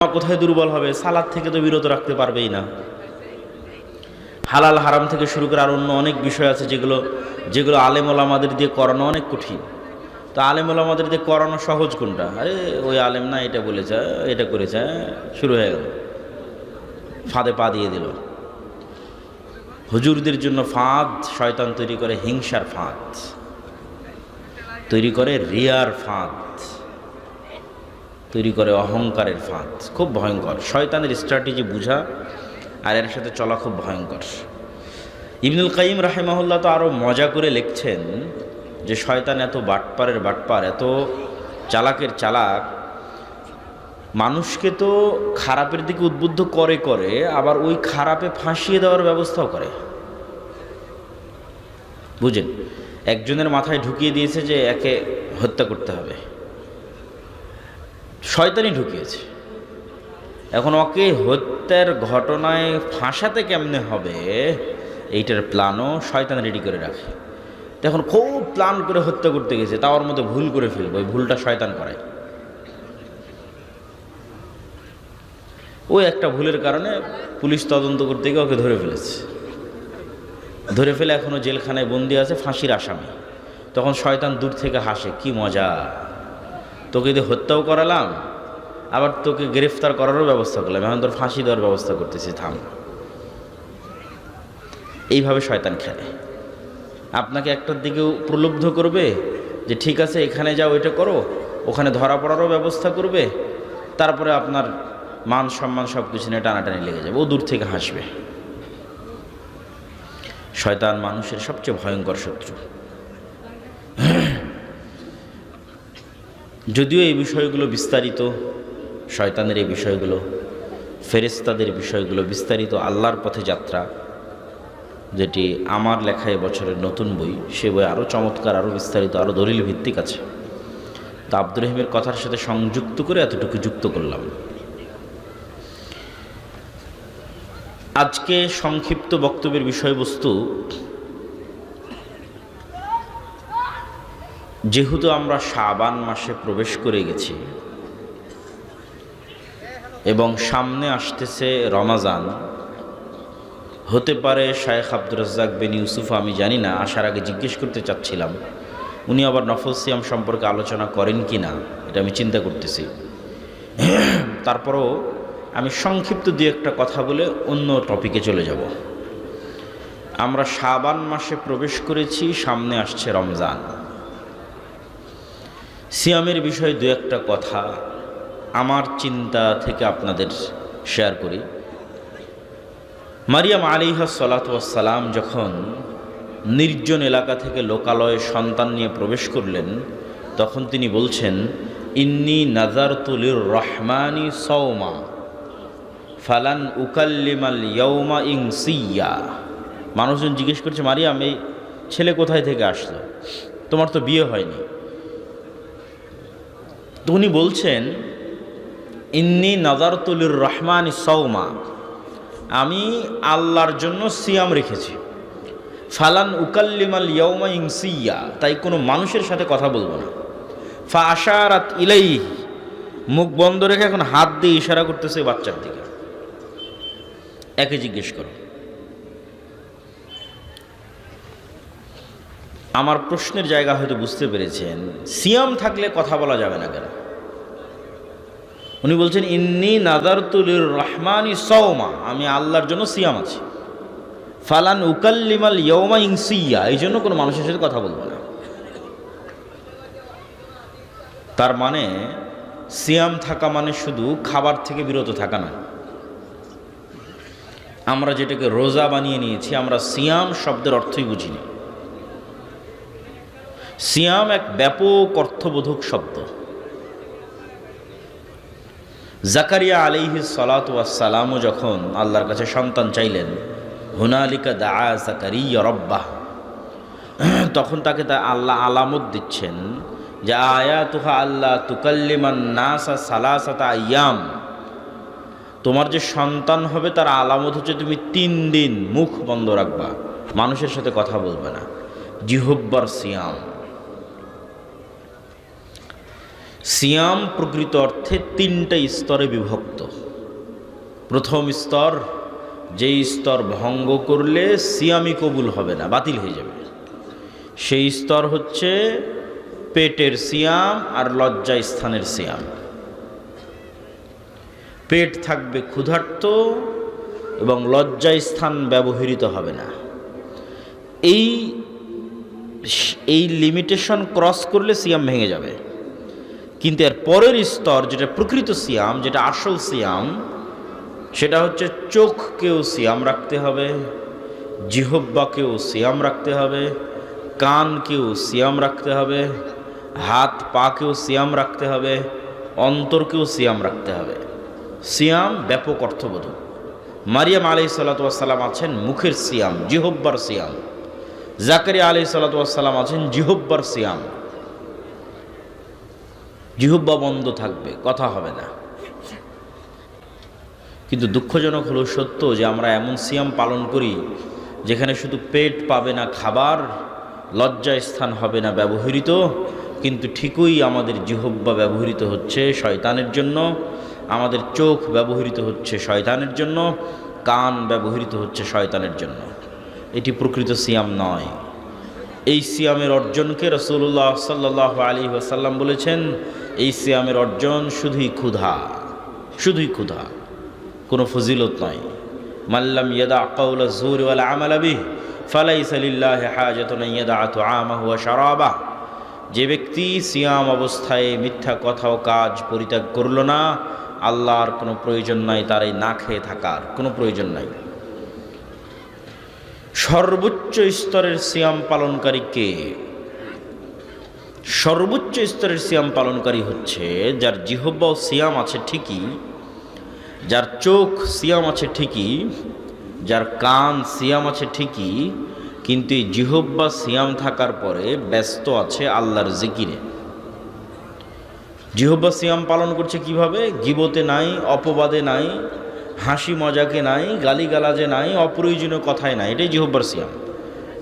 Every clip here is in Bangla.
কোথায় দুর্বল হবে? সালাদ থেকে তো বিরত রাখতে পারবেই না। হালাল হারাম থেকে শুরু করে আর অন্য অনেক বিষয় আছে যেগুলো আলেম ওলামাদের দিয়ে করানো অনেক কঠিন। তো আলেম ওলামাদের দিয়ে করানো সহজ কোনটা? আরে ওই আলেম না এটা বলেছে, এটা করেছে, শুরু হয়ে গেল, ফাঁদে পা দিয়ে দিল। হুজুরদের জন্য ফাঁদ শয়তান তৈরি করে, হিংসার ফাঁদ তৈরি করে, রিয়ার ফাঁদ তৈরি করে, অহংকারের ফাঁদ। খুব ভয়ঙ্কর। শয়তানের স্ট্র্যাটেজি বুঝা আর এর সাথে চলা খুব ভয়ঙ্কর। ইবনুল কাইয়িম রাহিমাহুল্লাহ তো আরও মজা করে লিখছেন যে শয়তান এত বাটপারের বাটপার, এত চালাকের চালাক, মানুষকে তো খারাপের দিকে উদ্বুদ্ধ করে করে আবার ওই খারাপে ফাঁসিয়ে দেওয়ার ব্যবস্থাও করে। বুঝেন, একজনের মাথায় ঢুকিয়ে দিয়েছে যে একে হত্যা করতে হবে, শয়তানই ঢুকিয়েছে। এখন ওকে হত্যার ঘটনায় ফাঁসাতে কেমনে হবে এইটার প্ল্যানও শয়তান রেডি করে রাখে। এখন খুব প্ল্যান করে হত্যা করতে গেছে, তার মধ্যে ভুল করে ফেলবে, ওই ভুলটা শয়তান করায়। ওই একটা ভুলের কারণে পুলিশ তদন্ত করতে গিয়ে ওকে ধরে ফেলেছে, ধরে ফেলে এখনও জেলখানায় বন্দি আছে, ফাঁসির আসামি। তখন শয়তান দূর থেকে হাসে, কি মজা, তোকে যদি হত্যাও করালাম আবার তোকে গ্রেফতার করারও ব্যবস্থা করলাম, এখন তোর ফাঁসি দেওয়ার ব্যবস্থা করতেছি, থাম। এইভাবে শয়তান খেলে। আপনাকে একটার দিকেও প্রলুব্ধ করবে যে ঠিক আছে এখানে যাও, এটা করো, ওখানে ধরা পড়ারও ব্যবস্থা করবে, তারপরে আপনার মান সম্মান সব কিছু নিয়ে টানাটানি লেগে যাবে, ও দূর থেকে হাসবে। শয়তান মানুষের সবচেয়ে ভয়ঙ্কর শত্রু। যদিও এই বিষয়গুলো বিস্তারিত, শয়তানের এই বিষয়গুলো, ফেরেশতাদের বিষয়গুলো বিস্তারিত আল্লাহর পথে যাত্রা, যেটি আমার লেখা এবছরের নতুন বই, সে বই আরও চমৎকার, আরও বিস্তারিত, আরও দলিল ভিত্তিক আছে। তো আব্দুর রহিমের কথার সাথে সংযুক্ত করে এতটুকু যুক্ত করলাম। আজকে সংক্ষিপ্ত বক্তব্যের বিষয়বস্তু, যেহেতু আমরা শাবান মাসে প্রবেশ করে গেছি এবং সামনে আসতেছে রমাজান, হতে পারে শায়েখ আব্দুর রাজ্জাক বিন ইউসুফ, আমি জানি না, আসার আগে জিজ্ঞেস করতে চাচ্ছিলাম উনি আবার নফল সিয়াম সম্পর্কে আলোচনা করেন কি না, এটা আমি চিন্তা করতেছি। তারপরও আমি সংক্ষিপ্ত দু একটা কথা বলে অন্য টপিকে চলে যাব। আমরা শাবান মাসে প্রবেশ করেছি, সামনে আসছে রমজান। সিয়ামের বিষয়ে দু একটা কথা আমার চিন্তা থেকে আপনাদের শেয়ার করি। মারিয়াম আলাইহিস সালাতু ওয়াস সালাম যখন নির্জন এলাকা থেকে লোকালয়ে সন্তান নিয়ে প্রবেশ করলেন, তখন তিনি বলছেন, ইন্নী নাযারতু লির রহমানি সাওমা ফালান উকাল্লিমাল ইয়াউমা ইনসিয়া। মানুষজন জিজ্ঞেস করছে, মারিয়াম, এই ছেলে কোথায় থেকে আসলো, তোমার তো বিয়ে হয়নি। তো উনি বলছেন, ইন্নী নাযারতু লির রহমানি সাওমা, আমি আল্লাহর জন্য সিয়াম রেখেছি, ফালান উকাল্লিমাল ইয়াউমা ইনসিয়া, তাই কোনো মানুষের সাথে কথা বলবো না। ফা আশারাত ইলাইহি, মুখ বন্ধ রেখে এখন হাত দিয়ে ইশারা করতেছে বাচ্চার দিকে। একে জিজ্ঞেস করো। আমার প্রশ্নের জায়গা হয়তো বুঝতে পেরেছেন, সিয়াম থাকলে কথা বলা যাবে না কেন? উনি বলছেন, ইন্নী নাযারতু লির রহমানি সাওমা, আমি আল্লাহর জন্য সিয়াম আছি, ফালান উকাল্লিমাল ইয়াউমা ইনসিয়া, এই জন্য কোনো মানুষের সাথে কথা বলবো না। তার মানে সিয়াম থাকা মানে শুধু খাবার থেকে বিরত থাকা না। আমরা যেটাকে রোজা বানিয়ে নিয়েছি, আমরা সিয়াম শব্দের অর্থই বুঝিনি। সিয়াম এক ব্যাপক অর্থবোধক শব্দ। জাকারিয়া আলাইহিস সালাতু ওয়াস সালামও যখন আল্লাহর কাছে সন্তান চাইলেন, হুনালিকা দাআ জাকারিয়া রাব্বাহ, তখন তাকে তা আল্লাহ আলামত দিচ্ছেন যে আয়াতুহা আল্লাহ তুকাল্লিমান নাসা সালাসাতা আইয়াম, তোমার যে সন্তান হবে তার আলামত হচ্ছে তুমি 3 দিন মুখ বন্ধ রাখবা, মানুষের সাথে কথা বলবে না, জিহব্বার সিয়াম। সিয়াম প্রকৃত অর্থে তিনটা স্তরে বিভক্ত। প্রথম স্তর, যেই স্তর ভঙ্গ করলে সিয়ামই কবুল হবে না, বাতিল হয়ে যাবে, সেই স্তর হচ্ছে পেটের সিয়াম আর লজ্জা স্থানের সিয়াম। পেট থাকবে ক্ষুধার্ত এবং লজ্জা স্থান ব্যবহৃত হবে না। এই লিমিটেশন ক্রস করলে সিয়াম ভেঙে যাবে। কিন্তু এর পরের স্তর, যেটা প্রকৃত সিয়াম, যেটা আসল সিয়াম, সেটা হচ্ছে চোখকেও সিয়াম রাখতে হবে, জিহ্বাকেও সিয়াম রাখতে হবে, কানকেও সিয়াম রাখতে হবে, হাত পাকেও সিয়াম রাখতে হবে, অন্তরকেও সিয়াম রাখতে হবে। সিয়াম ব্যাপক অর্থবোধক। মারিয়াম আলাইহিস সালাতু ওয়াস সালাম আছেন মুখের সিয়াম, জিহ্বার সিয়াম। জাকারিয়া আলাইহিস সালাতু ওয়াস সালাম আছেন জিহ্বার সিয়াম, জিহ্বা বন্ধ থাকবে, কথা হবে না। কিন্তু দুঃখজনক হলো সত্য যে আমরা এমন সিয়াম পালন করি যেখানে শুধু পেট পাবে না খাবার, লজ্জা স্থান হবে না ব্যবহৃত, কিন্তু ঠিকই আমাদের জিহ্বা ব্যবহৃত হচ্ছে শয়তানের জন্য, আমাদের চোখ ব্যবহৃত হচ্ছে শয়তানের জন্য, কান ব্যবহৃত হচ্ছে শয়তানের জন্য। এটি প্রকৃত সিয়াম নয়। এই সিয়ামের অর্জনকে রাসূলুল্লাহ সাল্লাল্লাহু আলাইহি ওয়াসাল্লাম বলেছেন, এই সিয়ামের অর্জন শুধুই ক্ষুধা, শুধুই ক্ষুধা, কোনো ফজিলত নয়। মাল্লাম ইয়াদা কাওলা যুর ওয়াল আমাল বিহি ফালাইসা লিল্লাহি হাজাতুন ইয়াদা তুআমাহু ওয়া শারাবাহ। যে ব্যক্তি সিয়াম অবস্থায় মিথ্যা কথা ও কাজ পরিত্যাগ করল না, আল্লাহর কোনো প্রয়োজন নাই তার এই না খেয়ে থাকার, কোনো প্রয়োজন নাই। সর্বোচ্চ স্তরের সিয়াম পালনকারী কে? সর্বোচ্চ স্তরের সিয়াম পালনকারী হচ্ছে যার জিহ্বা ও সিয়াম আছে ঠিকই, যার চোখ সিয়াম আছে ঠিকই, যার কান সিয়াম আছে ঠিকই, কিন্তু এই জিহ্বা সিয়াম থাকার পরে ব্যস্ত আছে আল্লাহর জিকিরে। জিহ্বা সিয়াম পালন করছে কিভাবে? গীবতে নাই, অপবাদে নাই, হাসি মজাকে নাই, গালিগালাজে নাই, অপ্রয়োজনীয় কথায় নাই। এটাই জিহ্বার সিয়াম,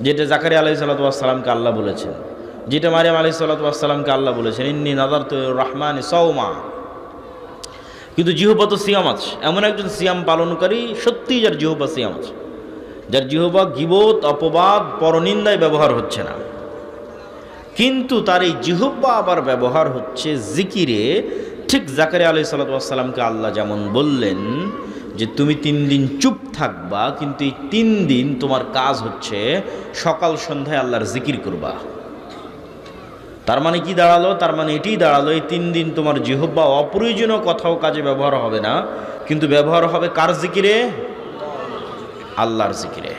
যেটা জাকারিয়া আলাইহিস সালাতু ওয়াস সালামকে আল্লাহ বলেছেন, যেটা মারিয়াম আলাইহিস সালাতু ওয়াস সালামকে আল্লাহ বলেছেন, ইন্নী নাযারতু লির-রাহমানি সাওমা। কিন্তু জিহ্বা তো সিয়াম আছে। এমন একজন সিয়াম পালনকারী সত্যিই যার জিহ্বা সিয়াম আছে, যার জিহ্বা গীবত, অপবাদ, পরনিন্দায় ব্যবহার হচ্ছে না, কিন্তু তার এই জিহ্বা আবার ব্যবহার হচ্ছে জিকিরে। ঠিক জাকারিয়া আলাইহিস সালাতু ওয়াস সালামকে আল্লাহ যেমন বললেন যে তুমি 3 দিন চুপ থাকবা, কিন্তু এই 3 দিন তোমার কাজ হচ্ছে সকাল সন্ধ্যায় আল্লাহর জিকির করবা। তার মানে কি দাঁড়ালো? তার মানে এটিই দাঁড়ালো এই 3 দিন তোমার জিহ্বা অপ্রয়োজনীয় কথাও কাজে ব্যবহার হবে না, কিন্তু ব্যবহার হবে কার জিকিরে? আল্লাহর জিকিরে।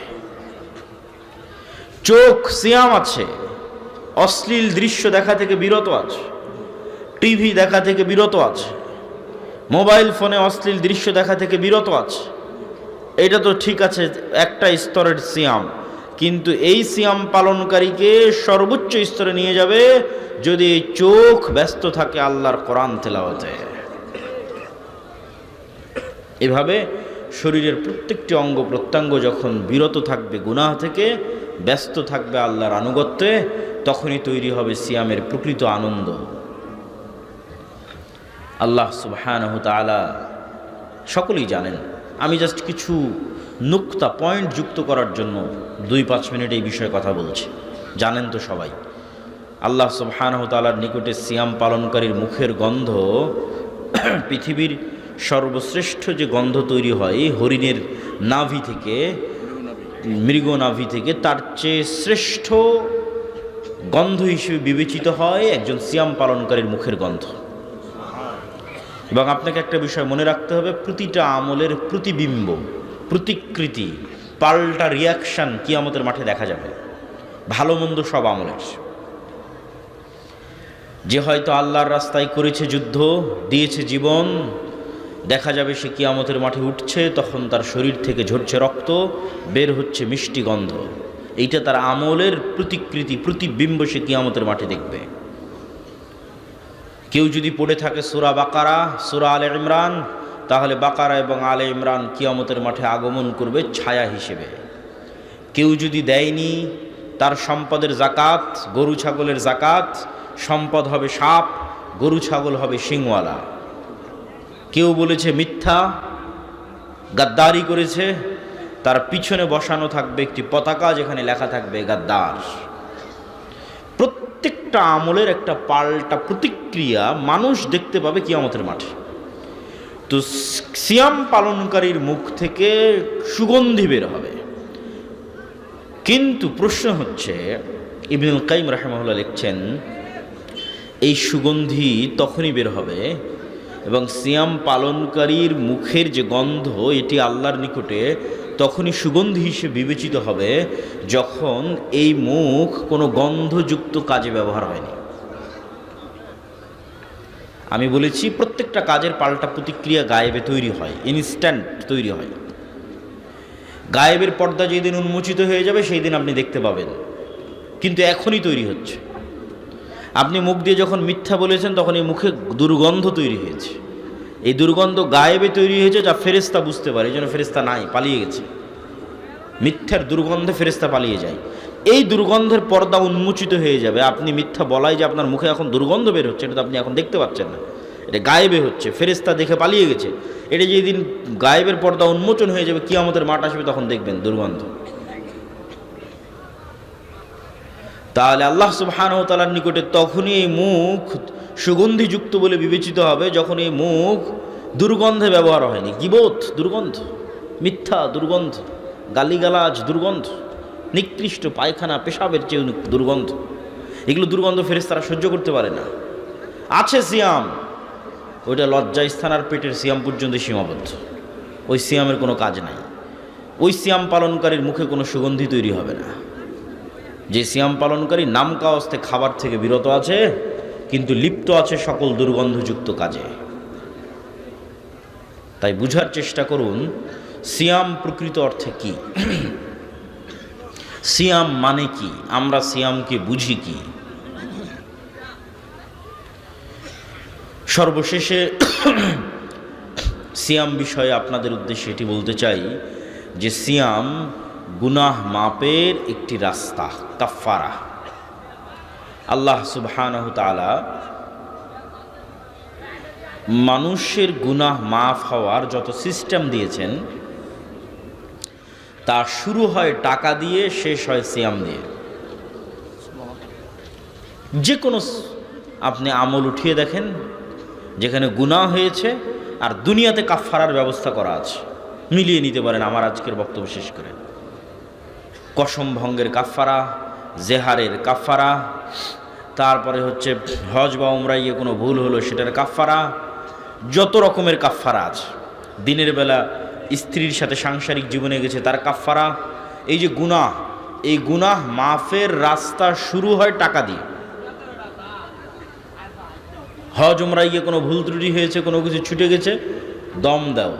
চোখ সিয়াম আছে, অশ্লীল দৃশ্য দেখা থেকে বিরত আছে, টিভি দেখা থেকে বিরত আছে, মোবাইল ফোনে অশ্লীল দৃশ্য দেখা থেকে বিরত আছে। এটা তো ঠিক আছে, একটা স্তরের সিয়াম, কিন্তু এই সিয়াম পালনকারীকে সর্বোচ্চ স্তরে নিয়ে যাবে যদি এই চোখ ব্যস্ত থাকে আল্লাহর কোরআন তেলাওয়াতে। এভাবে শরীরের প্রত্যেকটি অঙ্গ প্রত্যঙ্গ যখন বিরত থাকবে গুনাহ থেকে, ব্যস্ত থাকবে আল্লাহর আনুগত্যে, তখনই তৈরি হবে সিয়ামের প্রকৃত আনন্দ। আল্লাহ সুবহানাহু তাআলা সকলেই জানেন। আমি জাস্ট কিছু নুক্তা, পয়েন্ট যুক্ত করার জন্য 2-5 মিনিট এই বিষয়ে কথা বলছি। জানেন তো সবাই, আল্লাহ সুবহানাহু তাআলার নিকটে সিয়াম পালনকারীর মুখের গন্ধ পৃথিবীর সর্বশ্রেষ্ঠ যে গন্ধ তৈরি হয় হরিণের নাভি থেকে, মৃগ নাভি থেকে, তার চেয়ে শ্রেষ্ঠ গন্ধ হিসেবে বিবেচিত হয় একজন সিয়াম পালনকারীর মুখের গন্ধ। এবং আপনাকে একটা বিষয় মনে রাখতে হবে, প্রতিটা আমলের প্রতিবিম্ব, প্রতিকৃতি, পাল্টা রিয়াকশান কিয়ামতের মাঠে দেখা যাবে। ভালো মন্দ সব আমলের। যে হয়তো আল্লাহর রাস্তায় করেছে যুদ্ধ, দিয়েছে জীবন, দেখা যাবে সে কিয়ামতের মাঠে উঠছে, তখন তার শরীর থেকে ঝরছে রক্ত, বের হচ্ছে মিষ্টি গন্ধ। এইটা তার আমলের প্রতিকৃতি, প্রতিবিম্ব সে কিয়ামতের মাঠে দেখবে। কেউ যদি পড়ে থাকে সূরা বাকারা, সূরা আলে ইমরান, তাহলে বাকারা এবং আলে ইমরান কিয়ামতের মাঠে আগমন করবে ছায়া হিসেবে। কেউ যদি দেয়নি তার সম্পদের জাকাত, গরু ছাগলের জাকাত, সম্পদ হবে সাপ, গরু ছাগল হবে শিংওয়ালা। কেউ বলেছে মিথ্যা, গাদ্দারি করেছে, তার পিছনে বসানো থাকবে একটি পতাকা, যেখানে লেখা থাকবে গাদ্দার। প্রত্যেকটা আমলের একটা পাল্টা প্রতিক্রিয়া মানুষ দেখতে পাবে কিয়ামতের মাঠে। তো সিয়াম পালনকারীর মুখ থেকে সুগন্ধি বের হবে। কিন্তু প্রশ্ন হচ্ছে, ইবনুল কাইয়িম রাহিমাহুল্লাহ লিখছেন, এই সুগন্ধি তখনই বের হবে এবং সিয়াম পালনকারীর মুখের যে গন্ধ, এটি আল্লাহর নিকটে তখনই সুগন্ধি হিসেবে বিবেচিত হবে যখন এই মুখ কোনো গন্ধযুক্ত কাজে ব্যবহার হয়নি। আমি বলেছি প্রত্যেকটা কাজের পাল্টা প্রতিক্রিয়া গায়েবে তৈরি হয়, ইনস্ট্যান্ট তৈরি হয়। গায়েবের পর্দা যেদিন উন্মোচিত হয়ে যাবে সেই দিন আপনি দেখতে পাবেন, কিন্তু এখনই তৈরি হচ্ছে। আপনি মুখ দিয়ে যখন মিথ্যা বলেছেন তখন এই মুখে দুর্গন্ধ তৈরি হয়েছে। এই দুর্গন্ধ গায়েবে তৈরি হয়েছে, যা ফেরেশতা বুঝতে পারে। এই জন্য ফেরেশতা নাই, পালিয়ে গেছে। মিথ্যার দুর্গন্ধে ফেরেশতা পালিয়ে যায়। এই দুর্গন্ধের পর্দা উন্মোচিত হয়ে যাবে। আপনি মিথ্যা বলাই যে আপনার মুখে এখন দুর্গন্ধ বের হচ্ছে, এটা তো আপনি এখন দেখতে পাচ্ছেন না, এটা গায়েবে হচ্ছে। ফেরেশতা দেখে পালিয়ে গেছে। এটা যেদিন গায়েবের পর্দা উন্মোচন হয়ে যাবে, কিয়ামতের মাঠ আসবে, তখন দেখবেন দুর্গন্ধ। তাহলে আল্লাহ সুবহানাহু ওয়া তাআলার নিকটে তখনই এই মুখ সুগন্ধিযুক্ত বলে বিবেচিত হবে যখন এই মুখ দুর্গন্ধে ব্যবহার হয়নি। গীবত দুর্গন্ধ, মিথ্যা দুর্গন্ধ, গালিগালাজ দুর্গন্ধ, নিকৃষ্ট পায়খানা পেশাবের চেয়ে দুর্গন্ধ। এগুলো দুর্গন্ধ ফেরেশতারা সহ্য করতে পারে না। আছে সিয়াম, ওইটা লজ্জাস্থান আর পেটের সিয়াম পর্যন্ত সীমাবদ্ধ। ওই সিয়ামের কোনো কাজ নাই। ওই সিয়াম পালনকারীর মুখে কোনো সুগন্ধি তৈরি হবে না। যে সিয়াম পালনকারী নাম কাওয়াস্তে খাবার থেকে বিরত আছে, কিন্তু লিপ্ত আছে সকল দুর্গন্ধযুক্ত কাজে। তাই বুঝার চেষ্টা করুন সিয়াম প্রকৃত অর্থে কি, সিয়াম মানে কি, আমরা সিয়ামকে বুঝি কি। সর্বশেষে সিয়াম বিষয়ে আপনাদের উদ্দেশ্যে এটি বলতে চাই যে সিয়াম গুনাহ মাপের একটি রাস্তা, কাফফারা। আল্লাহ সুবহানাহু তাআলা মানুষের গুনাহ মাফ হওয়ার যত সিস্টেম দিয়েছেন, তা শুরু হয় টাকা দিয়ে, শেষ হয় সিয়াম দিয়ে। যে কোনো আপনি আমল উঠিয়ে দেখেন যেখানে গুনাহ হয়েছে আর দুনিয়াতে কাফফারার ব্যবস্থা করা আছে, মিলিয়ে নিতে পারেন আমার আজকের বক্তব্য শেষ করে। কসম ভঙ্গের কাফফারা, জেহারের কাফফারা, তারপরে হচ্ছে হজ বা উমরায় গিয়ে কোনো ভুল হলো সেটার কাফফারা, যত রকমের কাফফারা আছে। দিনের বেলা স্ত্রীর সাথে সাংসারিক জীবনে গেছে তার কাফফারা। এই যে গুনাহ, এই গুনাহ মাফের রাস্তা শুরু হয় টাকা দিয়ে। হজ উমরায় গিয়ে কোনো ভুল ত্রুটি হয়েছে, কোনো কিছু ছুটে গেছে, দম দাও,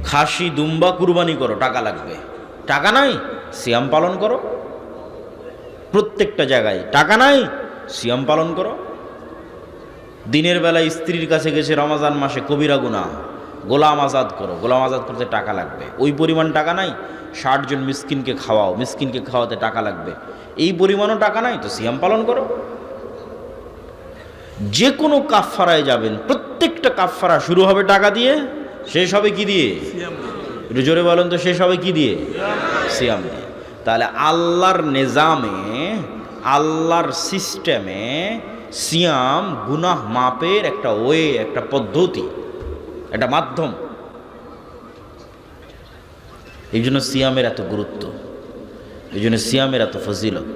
খাসি দুম্বা কুরবানি করো, টাকা লাগবে। টাকা নাই, সিয়াম পালন করো। প্রত্যেকটা জায়গায় টাকা নাই, সিয়াম পালন করো। দিনের বেলায় স্ত্রীর কাছে গেছে রমজান মাসে, কবিরা গুনাহ, গোলাম আজাদ করো, গোলাম আজাদ করতে টাকা লাগবে। ওই পরিমাণ টাকা নাই, 60 জন মিসকিনকে খাওয়াও, মিসকিনকে খাওয়াতে টাকা লাগবে। এই পরিমাণও টাকা নাই, তো সিয়াম পালন করো। যে কোনো কাফফারায় যাবেন, প্রত্যেকটা কাফফারা শুরু হবে টাকা দিয়ে, শেষ হবে কি দিয়ে? একটু জোরে বলেন তো, শেষ হবে কি দিয়ে? সিয়াম দিয়ে। তাহলে আল্লাহর নিজামে, আল্লাহর সিস্টেমে সিয়াম গুনাহ মাপের একটা ওয়ে, একটা পদ্ধতি, একটা মাধ্যম। এই জন্য সিয়ামের এত গুরুত্ব, এই জন্য সিয়ামের এত ফজিলত।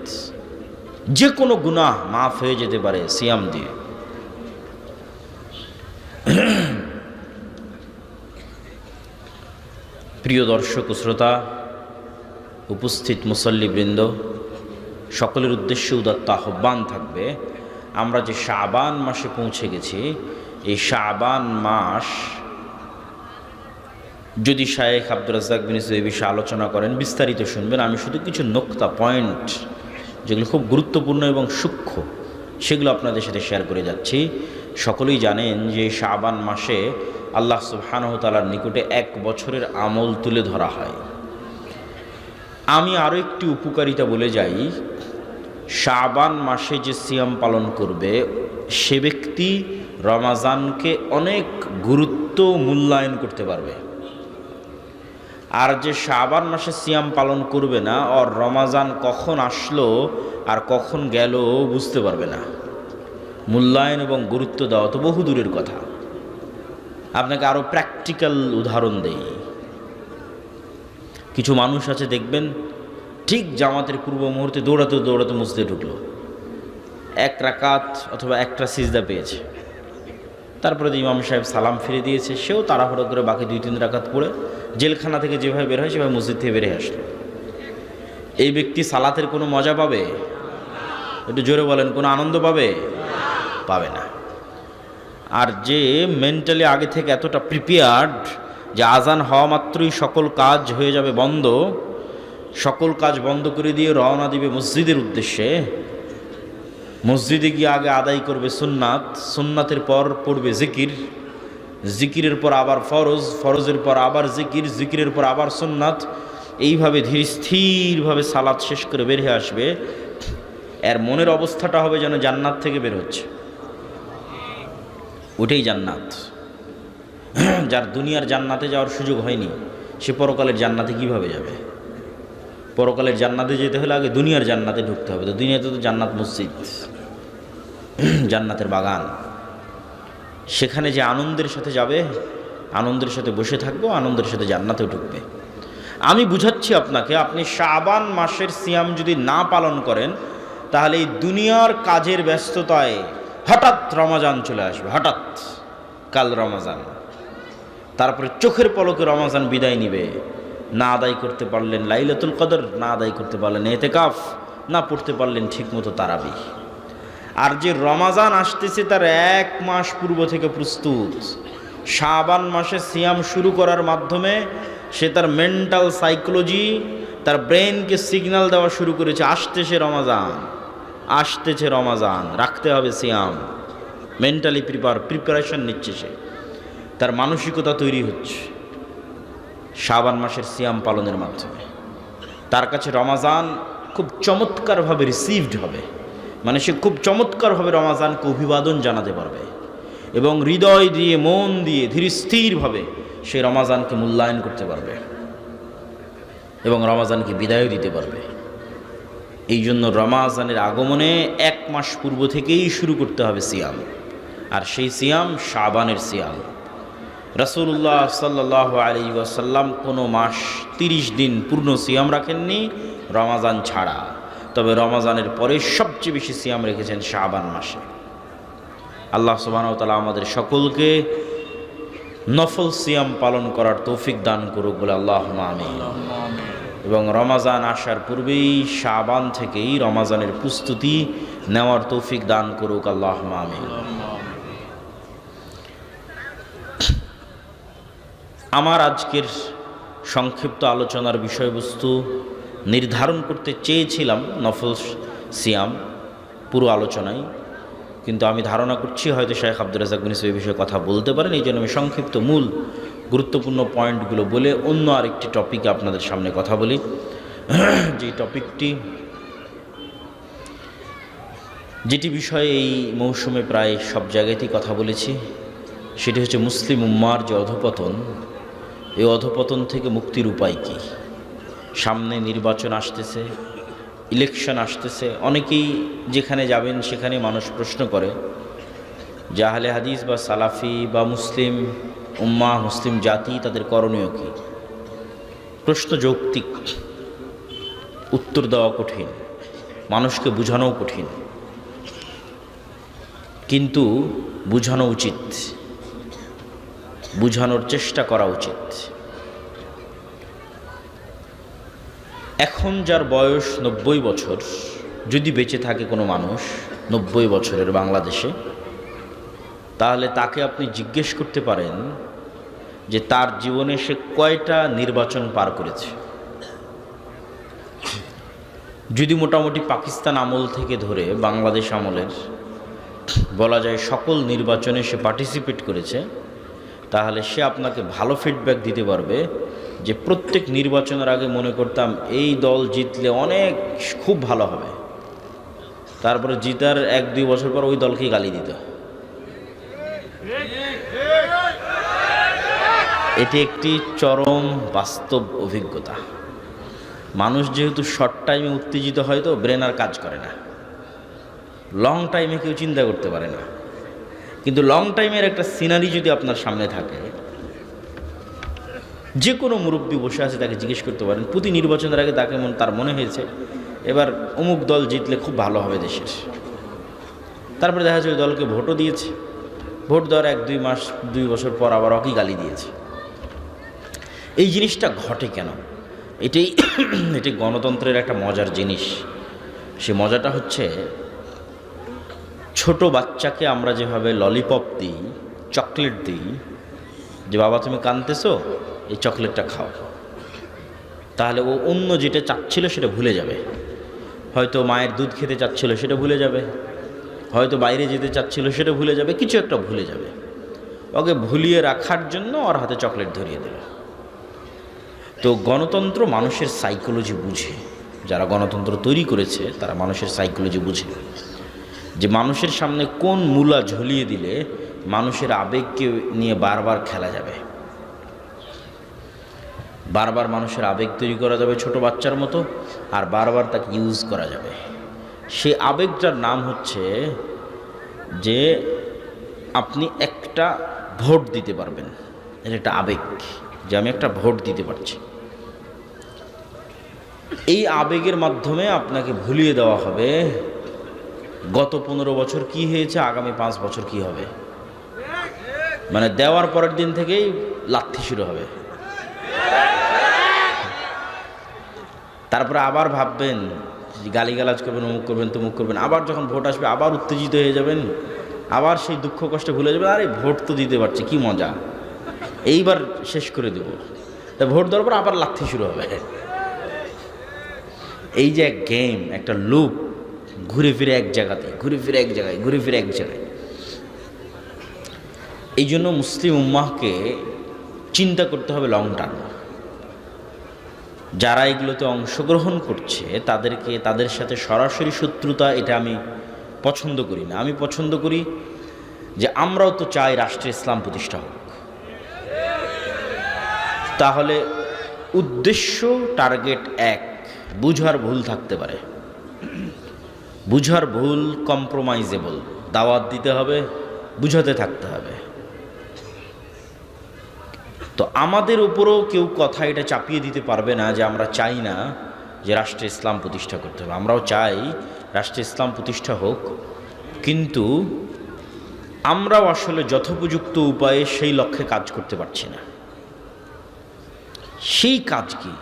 যে কোনো গুনাহ মাফ হয়ে যেতে পারে সিয়াম দিয়ে। প্রিয় দর্শক ও শ্রোতা, উপস্থিত মুসল্লিবৃন্দ, সকলের উদ্দেশ্যে উদাত্ত আহ্বান থাকবে, আমরা যে শাবান মাসে পৌঁছে গেছি, এই শাবান মাস যদি শায়েখ আব্দুর রাজ্জাক বিন ইউসুফ এই বিষয়ে আলোচনা করেন, বিস্তারিত শুনবেন। আমি শুধু কিছু নোক্তা, পয়েন্ট যেগুলো খুব গুরুত্বপূর্ণ এবং সূক্ষ্ম, সেগুলো আপনাদের সাথে শেয়ার করে যাচ্ছি। সকলেই জানেন যে শাবান মাসে আল্লাহ সুবহানাহু ওয়া তাআলার নিকটে 1 বছরের আমল তুলে ধরা হয়। আমি আরও একটি উপকারিতা বলে যাই, শাবান মাসে যে সিয়াম পালন করবে সে ব্যক্তি রমাজানকে অনেক গুরুত্ব মূল্যায়ন করতে পারবে। আর যে শাবান মাসে সিয়াম পালন করবে না, আর রমাজান কখন আসলো আর কখন গেল বুঝতে পারবে না। মূল্যায়ন এবং গুরুত্ব দেওয়া তো বহু দূরের কথা। আপনাকে আরও প্র্যাকটিক্যাল উদাহরণ দেই। কিছু মানুষ আছে দেখবেন, ঠিক জামাতের পূর্ব মুহূর্তে দৌড়াতে দৌড়াতে মসজিদে ঢুকলো, এক রাকাত অথবা একটা সিজদা পেয়েছে, তারপরে ইমাম সাহেব সালাম ফিরে দিয়েছে, সেও তাড়াহুড়ো করে বাকি 2-3 রাকাত পড়ে জেলখানা থেকে যেভাবে বের হয় সেভাবে মসজিদ থেকে বেরিয়ে আসলো। এই ব্যক্তি সালাতের কোনো মজা পাবে? একটু জোরে বলেন, কোনো আনন্দ পাবে? পাবে না। আর যে মেন্টালি আগে থেকে এতটা প্রিপেয়ার্ড যে আজান হওয়া মাত্রই সকল কাজ হয়ে যাবে বন্ধ, সকল কাজ বন্ধ করে দিয়ে রওনা দিবে মসজিদের উদ্দেশ্যে, মসজিদে গিয়ে আগে আদায় করবে সুন্নাত, সুন্নাতের পর পড়বে জিকির, জিকিরের পর আবার ফরজ, ফরজের পর আবার জিকির, জিকিরের পর আবার সুন্নাত, এইভাবে ধীর স্থিরভাবে সালাত শেষ করে বের হয়ে আসবে। এর মনের অবস্থাটা হবে যেন জান্নাত থেকে বের হচ্ছে। ওটাই জান্নাত। যার দুনিয়ার জান্নাতে যাওয়ার সুযোগ হয়নি, সে পরকালের জান্নাতে কিভাবে যাবে? পরকালের জান্নাতে যেতে হলে আগে দুনিয়ার জান্নাতে ঢুকতে হবে। তো দুনিয়াতে তো জান্নাত মসজিদ, জান্নাতের বাগান, সেখানে যে আনন্দের সাথে যাবে, আনন্দের সাথে বসে থাকবো, আনন্দের সাথে জান্নাতেও ঢুকবে। আমি বুঝাচ্ছি আপনাকে, আপনি শাবান মাসের সিয়াম যদি না পালন করেন, তাহলে এই দুনিয়ার কাজের ব্যস্ততায় হঠাৎ রমাজান চলে আসবে, হঠাৎ কাল রমাজান, তারপরে চোখের পলকে রমাজান বিদায় নিবে। না আদায় করতে পারলেন লাইলাতুল কদর, না আদায় করতে পারলেন এতেকাফ, না পড়তে পারলেন ঠিকমতো তারাবি। আর যে রমাজান আসতেছে তার 1 মাস পূর্ব থেকে প্রস্তুত। শাবান মাসে সিয়াম শুরু করার মাধ্যমে সে তার মেন্টাল সাইকোলজি, তার ব্রেনকে সিগন্যাল দেওয়া শুরু করেছে, আসতেছে রমাজান, আসতেছে রমাজান, রাখতে হবে সিয়াম। মেন্টালি প্রিপারেশন নিচ্ছে সে, তার মানসিকতা তৈরি হচ্ছে শাবান মাসের সিয়াম পালনের মাধ্যমে। তার কাছে রমাজান খুব চমৎকারভাবে রিসিভড হবে, মানে সে খুব চমৎকারভাবে রমাজানকে অভিবাদন জানাতে পারবে এবং হৃদয় দিয়ে, মন দিয়ে, ধীর স্থিরভাবে সে রমাজানকে মূল্যায়ন করতে পারবে এবং রমাজানকে বিদায় দিতে পারবে। এই জন্য রমাজানের আগমনে 1 মাস পূর্ব থেকেই শুরু করতে হবে সিয়াম। আর সেই সিয়াম শাবানের সিয়াম। রাসূলুল্লাহ সাল্লাল্লাহু আলাইহি ওয়াসাল্লাম কোনো মাস 30 দিন পূর্ণ সিয়াম রাখেননি রমাজান ছাড়া। তবে রমাজানের পরে সবচেয়ে বেশি সিয়াম রেখেছেন শাবান মাসে। আল্লাহ সুবহানাহু ওয়া তাআলা আমাদের সকলকে নফল সিয়াম পালন করার তৌফিক দান করুক বলে আল্লাহুম্মা আমিন। এবং রমাজান আসার পূর্বেই শাবান থেকেই রমাজানের প্রস্তুতি নেওয়ার তৌফিক দান করুক আল্লাহুম্মা আমিন। আমার আজকের সংক্ষিপ্ত আলোচনার বিষয়বস্তু নির্ধারণ করতে চেয়েছিলাম নফল সিয়াম পুরো আলোচনায়, কিন্তু আমি ধারণা করছি হয়তো শেখ আব্দুর রাজ্জাক বিন ইউসুফ এই বিষয়ে কথা বলতে পারেন। এই জন্য আমি সংক্ষিপ্ত মূল গুরুত্বপূর্ণ পয়েন্টগুলো বলে অন্য আরেকটি টপিকে আপনাদের সামনে কথা বলি। যে টপিকটি, যেটি বিষয়ে এই মৌসুমে প্রায় সব জায়গাতেই কথা বলেছি, সেটি হচ্ছে মুসলিম উম্মার যে অধঃপতন, এই অধঃপতন থেকে মুক্তির উপায় কী। সামনে নির্বাচন আসতেছে, ইলেকশন আসতেছে, অনেকেই যেখানে যাবেন সেখানে মানুষ প্রশ্ন করে যে আহলে হাদিস বা সালাফি বা মুসলিম উম্মাহ, মুসলিম জাতি, তাদের করণীয় কী। প্রশ্ন যৌক্তিক, উত্তর দেওয়া কঠিন, মানুষকে বোঝানোও কঠিন, কিন্তু বোঝানো উচিত, বোঝানোর চেষ্টা করা উচিত। এখন যার বয়স 90 বছর, যদি বেঁচে থাকে কোনো মানুষ 90 বছরের বাংলাদেশে, তাহলে তাকে আপনি জিজ্ঞেস করতে পারেন যে তার জীবনে সে কয়টা নির্বাচন পার করেছে। যদি মোটামুটি পাকিস্তান আমল থেকে ধরে বাংলাদেশ আমলের বলা যায় সকল নির্বাচনে সে পার্টিসিপেট করেছে, তাহলে সে আপনাকে ভালো ফিডব্যাক দিতে পারবে যে প্রত্যেক নির্বাচনের আগে মনে করতাম এই দল জিতলে অনেক খুব ভালো হবে, তারপরে জিতার 1-2 বছর পর ওই দলকেই গালি দিত। এটি একটি চরম বাস্তব অভিজ্ঞতা। মানুষ যেহেতু শর্ট টাইমে উত্তেজিত হয় তো ব্রেন আর কাজ করে না, লং টাইমে কেউ চিন্তা করতে পারে না। কিন্তু লং টাইমের একটা সিনারি যদি আপনার সামনে থাকে, যে কোনো মুরব্বী বসে আছে তাকে জিজ্ঞেস করতে পারেন, প্রতি নির্বাচনের আগে তার মনে হয়েছে এবার অমুক দল জিতলে খুব ভালো হবে দেশের। তারপরে দেখা যাচ্ছে ওই দলকে ভোটও দিয়েছে, ভোট দেওয়ার 1-2 মাস 2 বছর পর আবার ওকেই গালি দিয়েছে। এই জিনিসটা ঘটে কেন? এটি গণতন্ত্রের একটা মজার জিনিস। সে মজাটা হচ্ছে, ছোট বাচ্চাকে আমরা যেভাবে ললিপপ দিই, চকলেট দিই, যে বাবা তুমি কাঁদতেছো, এই চকলেটটা খাও, তাহলে ও অন্য যেটা চাচ্ছিল সেটা ভুলে যাবে। হয়তো মায়ের দুধ খেতে চাচ্ছিল সেটা ভুলে যাবে, হয়তো বাইরে যেতে চাচ্ছিল সেটা ভুলে যাবে, কিছু একটা ভুলে যাবে। ওকে ভুলিয়ে রাখার জন্য ওর হাতে চকলেট ধরিয়ে দেবে। তো গণতন্ত্র মানুষের সাইকোলজি বুঝে, যারা গণতন্ত্র তৈরি করেছে তারা মানুষের সাইকোলজি বুঝে, যে মানুষের সামনে কোন মূলা ঝুলিয়ে দিলে মানুষের আবেগকে নিয়ে বারবার খেলা যাবে, বারবার মানুষের আবেগ তৈরি করা যাবে ছোট বাচ্চার মতো, আর বারবার তাকে ইউজ করা যাবে। সেই আবেগটার নাম হচ্ছে যে আপনি একটা ভোট দিতে পারবেন, এটা একটা আবেগ, যে আমি একটা ভোট দিতে পারছি। এই আবেগের মাধ্যমে আপনাকে ভুলিয়ে দেওয়া হবে গত 15 বছর কি হয়েছে, আগামী 5 বছর কি হবে। মানে দেওয়ার পরের দিন থেকেই লাথি শুরু হবে। তারপরে আবার ভাববেন, গালিগালাজ করবেন, অমুক করবেন, তমুক করবেন। আবার যখন ভোট আসবে আবার উত্তেজিত হয়ে যাবেন, আবার সেই দুঃখ কষ্টে ভুলে যাবেন, আরে ভোট তো দিতে পারছি, কি মজা, এইবার শেষ করে দেব। তা ভোট দেওয়ার পর আবার লাথি শুরু হবে। এই যে এক গেম, একটা লুপ, ঘুরে ফিরে এক জায়গাতে, ঘুরে ফিরে এক জায়গায়, ঘুরে ফিরে এক জায়গায়। এই জন্য মুসলিম উম্মাহকে চিন্তা করতে হবে লং টার্ম। যারা এগুলোতে অংশগ্রহণ করছে তাদের সাথে সরাসরি শত্রুতা, এটা আমি পছন্দ করি না। আমি পছন্দ করি যে আমরাও তো চাই রাষ্ট্রে ইসলাম প্রতিষ্ঠা হোক। তাহলে উদ্দেশ্য, টার্গেট এক, বুঝার ভুল থাকতে পারে, বুঝার ভুল কম্প্রোমাইজেবল, দাওয়াত দিতে হবে, বুঝাতে থাকতে হবে। তো আমাদের উপরও কেউ কথা এটা চাপিয়ে দিতে পারবে না যে আমরা চাই না যে রাষ্ট্রে ইসলাম প্রতিষ্ঠা করতে হবে। আমরাও চাই রাষ্ট্রে ইসলাম প্রতিষ্ঠা হোক, কিন্তু আমরাও আসলে যথোপযুক্ত উপায়ে সেই লক্ষ্যে কাজ করতে পারছি না। সেই কাজ কি?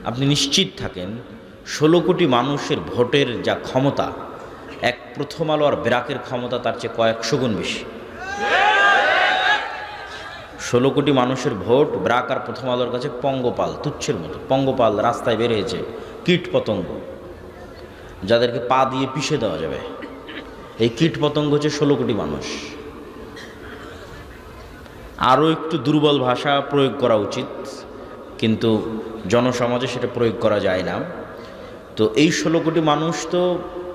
আপনি নিশ্চিত থাকেন 16 কোটি মানুষের ভোটের যা ক্ষমতা, এক প্রথম আলো আর ব্র্যাকের ক্ষমতা তার চেয়ে কয়েকশো গুণ বেশি। 16 কোটি মানুষের ভোট, ব্র্যাক আর প্রথম আলোর কাছে পঙ্গপাল, তুচ্ছের মতো। পঙ্গপাল রাস্তায় বের হয়েছে, কীট পতঙ্গ, যাদেরকে পা দিয়ে পিষে দেওয়া যাবে। এই কীট পতঙ্গ হচ্ছে 16 কোটি মানুষ। আরও একটু দুর্বল ভাষা প্রয়োগ করা উচিত, কিন্তু জনসমাজে সেটা প্রয়োগ করা যায় না। তো এই 16 কোটি মানুষ তো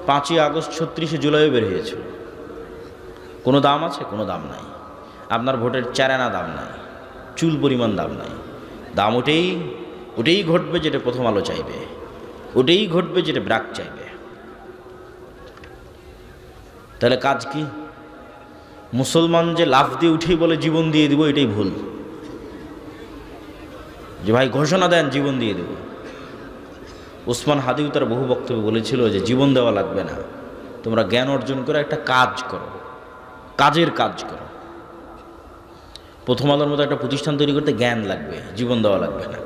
5ই আগস্ট 36শে জুলাইও বের হয়েছিল। কোনো দাম আছে? কোনো দাম নাই। আপনার ভোটের 4 আনা দাম নাই, চুল পরিমাণ দাম নাই। দাম ওটাই ঘটবে যেটা প্রথম আলো চাইবে, ওটাই ঘটবে যেটা ব্র্যাক চাইবে। তাহলে কাজ কি? মুসলমান যে লাফ দিয়ে উঠেই বলে জীবন দিয়ে দিব, এটাই ভুল। যে ভাই ঘোষণা দেন জীবন দিয়ে দেব। ওসমান হাদিও তার বহু বক্তব্যে বলেছিল যে জীবন দেওয়া লাগবে না, তোমরা জ্ঞান অর্জন করে একটা কাজ করো, কাজের কাজ করো। প্রথম আলোর মতো একটা প্রতিষ্ঠান তৈরি করতে জ্ঞান লাগবে, জীবন দেওয়া লাগবে না।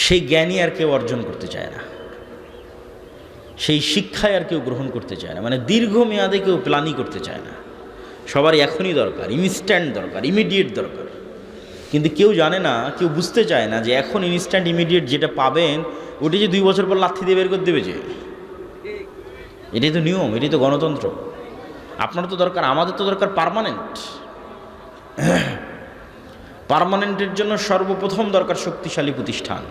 সেই জ্ঞানই আর কেউ অর্জন করতে চায় না, সেই শিক্ষায় আর কেউ গ্রহণ করতে চায় না। মানে দীর্ঘমেয়াদে কেউ প্ল্যানই করতে চায় না। সবার এখনই দরকার, ইনস্ট্যান্ট দরকার, ইমিডিয়েট দরকার। কিন্তু কেউ জানে না, কেউ বুঝতে চায় না যে এখন ইনস্ট্যান্ট ইমিডিয়েট যেটা পাবেন ওটি যে 2 বছর পর লাথি দিয়ে বের করে দেবে। যে এটাই তো নিয়ম, এটাই তো গণতন্ত্র। আপনার তো দরকার, আমাদের তো দরকার পার্মানেন্ট। পার্মানেন্টের জন্য সর্বপ্রথম দরকার শক্তিশালী প্রতিষ্ঠান,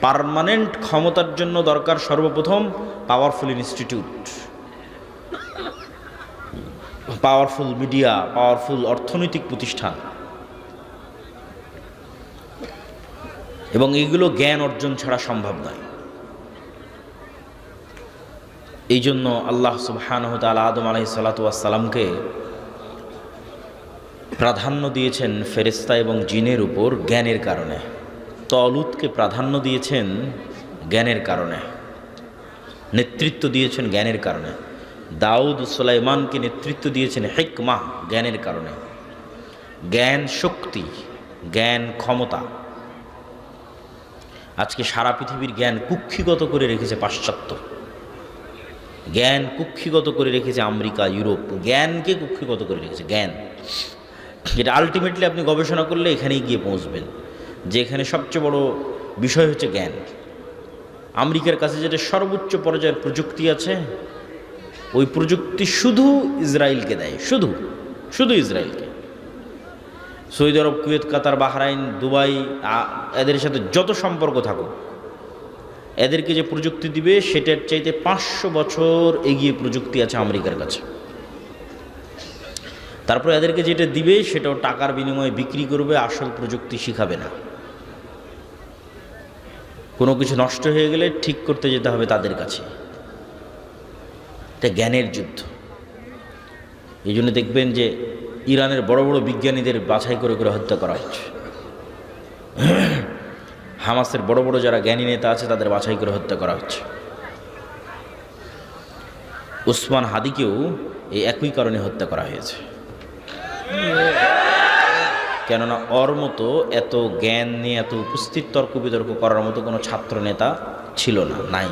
পার্মানেন্ট ক্ষমতার জন্য দরকার সর্বপ্রথম powerful institute, powerful media, powerful অর্থনৈতিক প্রতিষ্ঠান, এবং এইগুলো জ্ঞান অর্জন ছাড়া সম্ভব নয়। এই জন্য আল্লাহ সুবহানাহু ওয়া তাআলা আদম আলাইহিস সালাতু ওয়াস সালামকে প্রাধান্য দিয়েছেন ফেরেশতা এবং জিনের উপর জ্ঞানের কারণে, তলুতকে প্রাধান্য দিয়েছেন জ্ঞানের কারণে, নেতৃত্ব দিয়েছেন জ্ঞানের কারণে, দাউদ সুলাইমানকে নেতৃত্ব দিয়েছেন হিকমাহ, জ্ঞানের কারণে। জ্ঞান শক্তি, জ্ঞান ক্ষমতা। আজকে সারা পৃথিবীর জ্ঞান কুক্ষিগত করে রেখেছে পাশ্চাত্য, জ্ঞান কুক্ষিগত করে রেখেছে আমেরিকা, ইউরোপ, জ্ঞানকে কুক্ষিগত করে রেখেছে। জ্ঞান যেটা আলটিমেটলি আপনি গবেষণা করলে এখানেই গিয়ে পৌঁছবেন, যে এখানে সবচেয়ে বড় বিষয় হচ্ছে জ্ঞান। আমেরিকার কাছে যেটা সর্বোচ্চ পর্যায়ের প্রযুক্তি আছে, ওই প্রযুক্তি শুধু ইসরায়েলকে দেয়, শুধু শুধু ইসরায়েলকে। সৌদি আরব, কুয়েত, কাতার, বাহরাইন, দুবাই, এদের সাথে যত সম্পর্ক থাকুক, এদেরকে যে প্রযুক্তি দিবে সেটার চাইতে 500 বছর এগিয়ে প্রযুক্তি আছে আমেরিকার কাছে। তারপর এদেরকে যেটা দিবে সেটাও টাকার বিনিময়ে বিক্রি করবে, আসল প্রযুক্তি শিখাবে না। কোনো কিছু নষ্ট হয়ে গেলে ঠিক করতে যেতে হবে তাদের কাছে। এটা জ্ঞানের যুদ্ধ। এই জন্য দেখবেন যে ইরানের বড় বড় বিজ্ঞানীদের বাছাই করে করে হত্যা করা হচ্ছে, হামাসের বড় বড় যারা জ্ঞানী নেতা আছে তাদের বাছাই করে হত্যা করা হচ্ছে। উসমান হাদিকেও এই একই কারণে হত্যা করা হয়েছে। কেননা ওর মতো এত জ্ঞান নিয়ে এত উপস্থিত তর্ক বিতর্ক করার মতো কোনো ছাত্র নেতা ছিল না, নাই,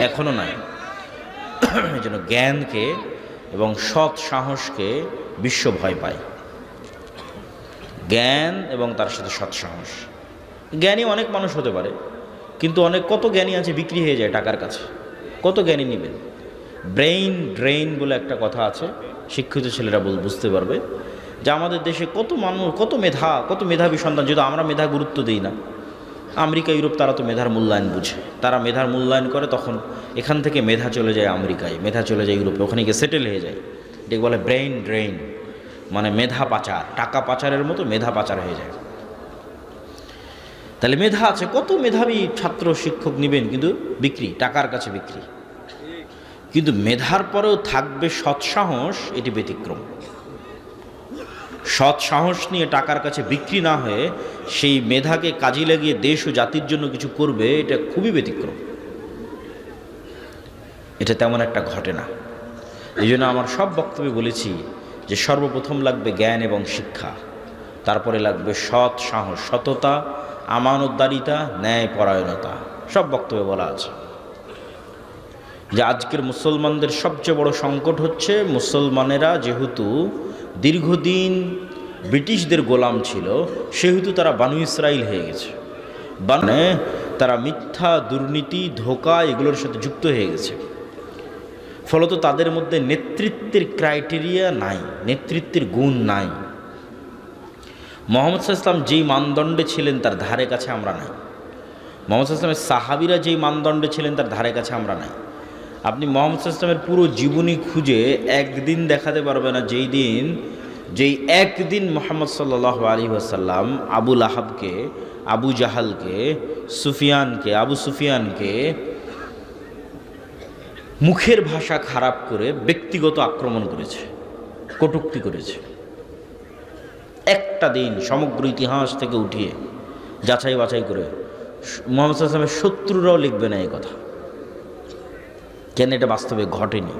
এখনো নাই। এই জন্য জ্ঞানকে এবং সৎ সাহসকে বিশ্ব ভয় পায়। জ্ঞান এবং তার সাথে সৎ সাহস। জ্ঞানী অনেক মানুষ হতে পারে, কিন্তু কত জ্ঞানী আছে বিক্রি হয়ে যায় টাকার কাছে। কত জ্ঞানী নেবেন? ব্রেইন ড্রেইন বলে একটা কথা আছে, শিক্ষিত ছেলেরা বুঝতে পারবে যে আমাদের দেশে কত মানুষ, কত মেধাবী সন্তান, যদি আমরা মেধা গুরুত্ব দিই না। আমেরিকা, ইউরোপ তারা তো মেধার মূল্যায়ন বুঝে, তারা মেধার মূল্যায়ন করে, তখন এখান থেকে মেধা চলে যায় আমেরিকায়, মেধা চলে যায় ইউরোপে, ওখানে গিয়ে সেটেল হয়ে যায়। এটাকে বলে ব্রেইন ড্রেইন, মানে মেধা পাচার, টাকা পাচারের মতো মেধা পাচার হয়ে যায়। তাহলে মেধা আছে, কত মেধাবী ছাত্র শিক্ষক নেবেন, কিন্তু বিক্রি, টাকার কাছে বিক্রি। কিন্তু মেধার পরেও থাকবে সৎসাহস, এটি ব্যতিক্রম। সৎ সাহস নিয়ে টাকার কাছে বিক্রি না হয়ে সেই মেধাকে কাজে লাগিয়ে দেশ ও জাতির জন্য কিছু করবে, এটা খুবই ব্যতিক্রম। এটা তেমন একটা ঘটে না। এই জন্য আমার সব বক্তব্যে বলেছি যে সর্বপ্রথম লাগবে জ্ঞান এবং শিক্ষা, তারপরে লাগবে সৎ সাহস, সততা, আমানতদারিতা, ন্যায় পরায়ণতা। সব বক্তব্যে বলা আছে যে আজকের মুসলমানদের সবচেয়ে বড় সংকট হচ্ছে, মুসলমানেরা যেহেতু দীর্ঘদিন ব্রিটিশদের গোলাম ছিল, সেহেতু তারা বানু ইসরাইল হয়ে গেছে। তারা মিথ্যা, দুর্নীতি, ধোঁকা এগুলোর সাথে যুক্ত হয়ে গেছে। ফলত তাদের মধ্যে নেতৃত্বের ক্রাইটেরিয়া নাই, নেতৃত্বের গুণ নাই। মুহাম্মদ সাল্লাল্লাহু আলাইহি ওয়াসাল্লাম যেই মানদণ্ডে ছিলেন তার ধারে কাছে আমরা নাই। মুহাম্মদ সাল্লাল্লাহু আলাইহি ওয়াসাল্লামের সাহাবীরা যেই মানদণ্ডে ছিলেন তার ধারে কাছে আমরা নাই। আপনি মুহাম্মদ সাল্লাল্লাহু আলাইহি ওয়াসাল্লামের পুরো জীবনী খুঁজে একদিন দেখাতে পারবে না যেই একদিন মুহাম্মদ সাল্লাল্লাহু আলাইহি ওয়াসাল্লাম আবু লাহাবকে, আবু জাহালকে, আবু সুফিয়ানকে মুখের ভাষা খারাপ করে ব্যক্তিগত আক্রমণ করেছে, কটূক্তি করেছে। একটা দিন সমগ্র ইতিহাস থেকে উঠিয়ে যাচাই বাছাই করে মুহাম্মদ সাল্লাল্লাহু আলাইহি ওয়াসাল্লামের শত্রুরাও লিখবে না এই কথা। কেন? এটা বাস্তবে ঘটেনি।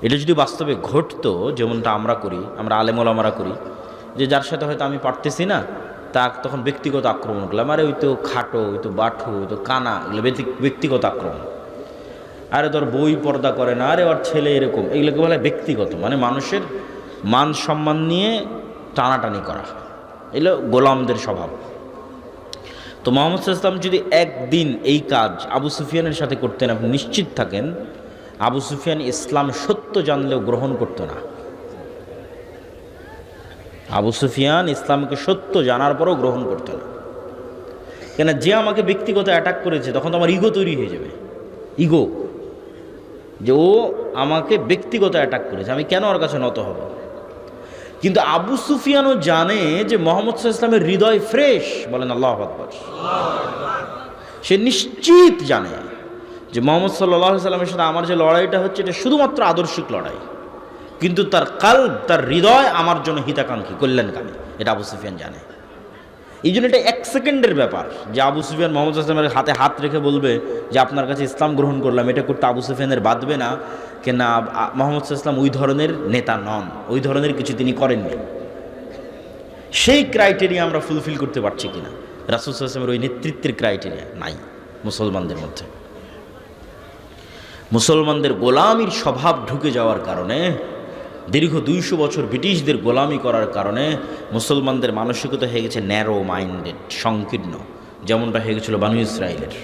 এটা যদি বাস্তবে ঘটতো, যেমনটা আমরা করি, আমরা আলেম ওলামারা করি, যে যার সাথে হয়তো আমি পারতেছি না, তা তখন ব্যক্তিগত আক্রমণ করলাম, আরে ওই তো খাটো, ওই তো বাঠু, ওই তো কানা, এগুলো ব্যক্তিগত আক্রমণ। আরে তোর বই পর্দা করে না, আরে ওর ছেলে এরকম, এগুলোকে বলে ব্যক্তিগত, মানে মানুষের মান সম্মান নিয়ে টানাটানি করা। এগুলো গোলামদের স্বভাব। তো মুহাম্মদ সাল্লাল্লাহু আলাইহি ওয়াসাল্লাম যদি একদিন এই কাজ আবু সুফিয়ানের সাথে করতেন, আপনি নিশ্চিত থাকেন আবু সুফিয়ান ইসলাম সত্য জানলেও গ্রহণ করতো না। আবু সুফিয়ান ইসলামকে সত্য জানার পরও গ্রহণ করতো না। কেন, যে আমাকে ব্যক্তিগত অ্যাটাক করেছে তখন তো আমার ইগো তৈরি হয়ে যাবে। ইগো, যে ও আমাকে ব্যক্তিগত অ্যাটাক করেছে, আমি কেন ওর কাছে নত হব। কিন্তু আবু সুফিয়ানও জানে যে মুহাম্মদ সাল্লাল্লাহু আলাইহি ওয়াসাল্লামের হৃদয় ফ্রেশ, বলেন আল্লাহু আকবার। সে নিশ্চিত জানে যে মুহাম্মদ সাল্লাল্লাহু আলাইহি ওয়াসাল্লামের সাথে আমার যে লড়াইটা হচ্ছে এটা শুধুমাত্র আদর্শিক লড়াই, কিন্তু তার কাল্ব, তার হৃদয় আমার জন্য হিতাকাঙ্ক্ষী, কল্যাণকামী। এটা আবু সুফিয়ান জানে। এই জন্য এটা 1 সেকেন্ডের ব্যাপার যে আবু সুফিয়ান মুহাম্মদ সাল্লাল্লাহু আলাইহি ওয়াসাল্লামের হাতে হাত রেখে বলবে যে আপনার কাছে ইসলাম গ্রহণ করলাম, এটা করতে আবু সুফিয়ানের বাঁধবে না। কেন, মুহাম্মদ সাল্লাল্লাহু আলাইহি ওয়াসাল্লাম ওই ধরনের নেতা নন, ওই ধরনের কিছু তিনি করেননি। সেই ক্রাইটেরিয়া আমরা ফুলফিল করতে পারছি কিনা? রাসূল সাল্লাল্লাহু আলাইহি ওয়াসাল্লামের ওই নেতৃত্বের ক্রাইটেরিয়া নাই মুসলমানদের মধ্যে। মুসলমানদের গোলামির স্বভাব ঢুকে যাওয়ার কারণে, দীর্ঘ 200 বছর ব্রিটিশদের গোলামি করার কারণে মুসলমানদের মানসিকতা হয়ে গেছে ন্যারো মাইন্ডেড, সংকীর্ণ, যেমনটা হয়ে গেছিলো বানু ইসরায়েলের।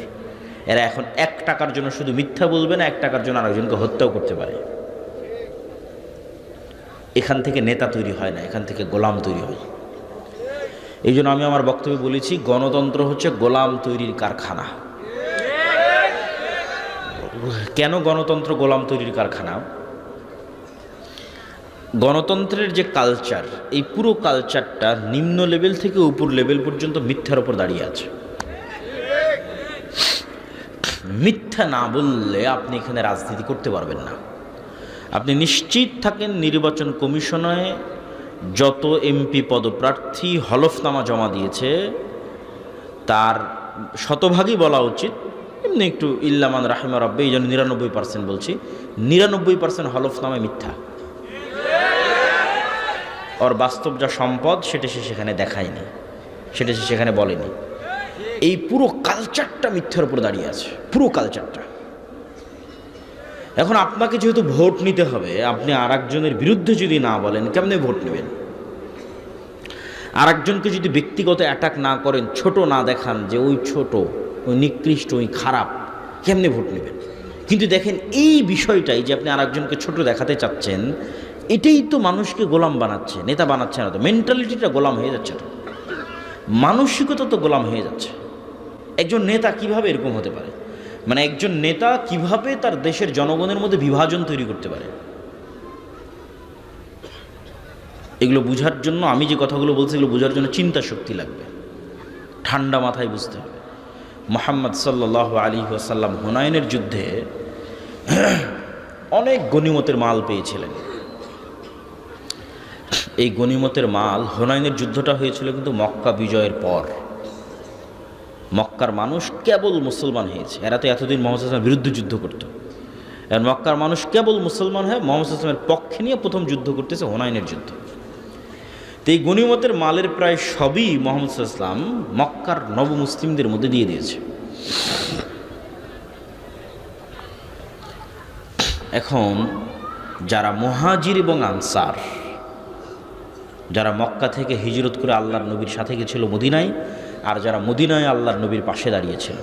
এরা এখন 1 টাকার জন্য শুধু মিথ্যা বলবে না, 1 টাকার জন্য আরেকজনকে হত্যাও করতে পারে। এখান থেকে নেতা তৈরি হয় না, এখান থেকে গোলাম তৈরি হয়। এই জন্য আমি আমার বক্তব্যে বলেছি, গণতন্ত্র হচ্ছে গোলাম তৈরির কারখানা। কেন গণতন্ত্র গোলাম তৈরির কারখানা? গণতন্ত্রের যে কালচার, এই পুরো কালচারটা নিম্ন লেভেল থেকে উপর লেভেল পর্যন্ত মিথ্যার ওপর দাঁড়িয়ে আছে। মিথ্যা না বললে আপনি এখানে রাজনীতি করতে পারবেন না। আপনি নিশ্চিত থাকেন নির্বাচন কমিশনে যত এমপি পদপ্রার্থী হলফনামা জমা দিয়েছে তার শতভাগই বলা উচিত, এমনি একটু ইল্লামান রাহিমা রাব্বি, এই জন্য 99% বলছি, 99% হলফনামায় মিথ্যা। ওর বাস্তব যা সম্পদ সেটা সে সেখানে দেখায়নি, সেটা সে সেখানে বলেনি। এই পুরো কালচারটা মিথ্যার উপর দাঁড়িয়ে আছে, পুরো কালচারটা। এখন আপনাকে যেহেতু ভোট নিতে হবে, আপনি আরেকজনের বিরুদ্ধে যদি না বলেন কেমনে ভোট নেবেন? আরেকজনকে যদি ব্যক্তিগত অ্যাটাক না করেন, ছোট না দেখান যে ওই ছোট, ওই নিকৃষ্ট, ওই খারাপ, কেমনে ভোট নেবেন? কিন্তু দেখেন এই বিষয়টাই যে আপনি আরেকজনকে ছোট দেখাতে চাচ্ছেন, এটাই তো মানুষকে গোলাম বানাচ্ছে, নেতা বানাচ্ছে না তো। মেন্টালিটিটা গোলাম হয়ে যাচ্ছে, তো মানসিকতা তো গোলাম হয়ে যাচ্ছে। একজন নেতা কিভাবে এরকম হতে পারে? মানে একজন নেতা কিভাবে তার দেশের জনগণের মধ্যে বিভাজন তৈরি করতে পারে? এগুলো বোঝার জন্য, আমি যে কথাগুলো বলছি এগুলো বোঝার জন্য চিন্তা শক্তি লাগবে, ঠান্ডা মাথায় বুঝতে হবে। মুহাম্মদ সাল্লাল্লাহু আলাইহি ওয়াসাল্লাম হুনাইনের যুদ্ধে অনেক গনিমতের মাল পেয়েছিলেন। এই গনিমতের মাল, হুনাইনের যুদ্ধটা হয়েছিল কিন্তু মক্কা বিজয়ের পর। মক্কার মানুষ কেবল মুসলমান হয়েছে, এরা তো এতদিন মুহাম্মদ সাল্লাল্লাহু আলাইহি ওয়াসাল্লামের বিরুদ্ধে যুদ্ধ করত। আর মক্কার মানুষ কেবল মুসলমান হয়ে মুহাম্মদ সাল্লাল্লাহু আলাইহি ওয়াসাল্লামের পক্ষে নিয়ে প্রথম যুদ্ধ করতেছে, হুনাইনের যুদ্ধ। তো এই গনিমতের মালের প্রায় সবই মুহাম্মদ সাল্লাল্লাহু আলাইহি ওয়াসাল্লাম মক্কার নবমুসলিমদের মধ্যে দিয়ে দিয়েছে। এখন যারা মুহাজির এবং আনসার, যারা মক্কা থেকে হিজরত করে আল্লাহর নবীর সাথে গেছিল মদিনায়, আর যারা মদিনায় আল্লাহর নবীর পাশে দাঁড়িয়েছিল,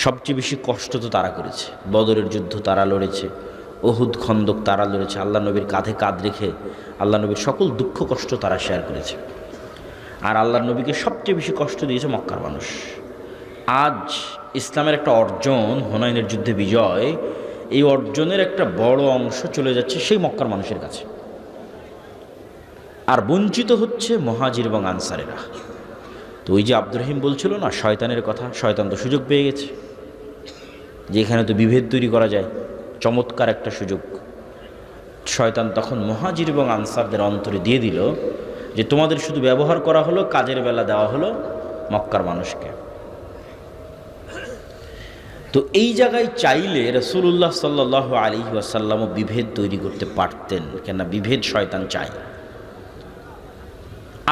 সবচেয়ে বেশি কষ্ট তো তারা করেছে। বদরের যুদ্ধ তারা লড়েছে, উহুদ খন্দক তারা লড়েছে, আল্লাহ নবীর কাঁধে কাঁধ রেখে আল্লাহ নবীর সকল দুঃখ কষ্ট তারা শেয়ার করেছে। আর আল্লাহর নবীকে সবচেয়ে বেশি কষ্ট দিয়েছে মক্কার মানুষ। আজ ইসলামের একটা অর্জন, হুনাইনের যুদ্ধে বিজয়, এই অর্জনের একটা বড় অংশ চলে যাচ্ছে সেই মক্কার মানুষের কাছে, আর বঞ্চিত হচ্ছে মুহাজির এবং আনসারেরা। তো ওই যে আব্দুর রহিম বলছিল না শয়তানের কথা, শয়তান তো সুযোগ পেয়ে গেছে যে এখানে তো বিভেদ তৈরি করা যায়, চমৎকার একটা সুযোগ। শয়তান তখন মুহাজির এবং আনসারদের অন্তরে দিয়ে দিল যে তোমাদের শুধু ব্যবহার করা হলো, কাজের বেলা দেওয়া হলো মক্কার মানুষকে। তো এই জায়গায় চাইলে রাসূলুল্লাহ সাল্লাল্লাহু আলাইহি ওয়াসাল্লামও বিভেদ তৈরি করতে পারতেন, কেননা বিভেদ শয়তান চায়।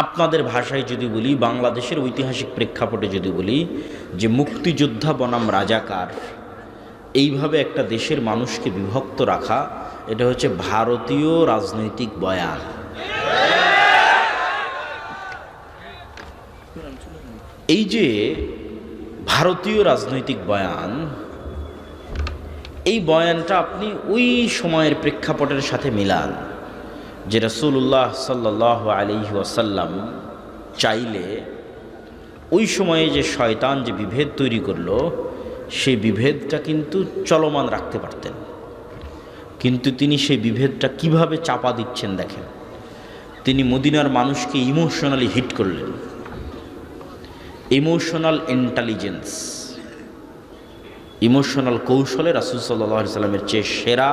আপনাদের ভাষায় যদি বলি, বাংলাদেশের ঐতিহাসিক প্রেক্ষাপটে যদি বলি যে মুক্তিযোদ্ধা বনাম রাজাকার, এইভাবে একটা দেশের মানুষকে বিভক্ত রাখা, এটা হচ্ছে ভারতীয় রাজনৈতিক বয়ান। এই যে ভারতীয় রাজনৈতিক বয়ান, এই বয়ানটা আপনি ওই সময়ের প্রেক্ষাপটের সাথে মিলান। যে রাসূলুল্লাহ সাল্লাল্লাহু আলাইহি ওয়াসাল্লাম চাইলে ওই সময়ে যে শয়তান যে বিভেদ তৈরি করলো সেই বিভেদটা কিন্তু চলমান রাখতে পারতেন, কিন্তু তিনি সেই বিভেদটা কিভাবে চাপা দিচ্ছেন দেখেন। তিনি মদিনার মানুষকে ইমোশনালি হিট করলেন। ইমোশনাল ইন্টেলিজেন্স, ইমোশনাল কৌশলে রাসূল সাল্লাল্লাহু আলাইহি সাল্লামের চেয়ে সেরা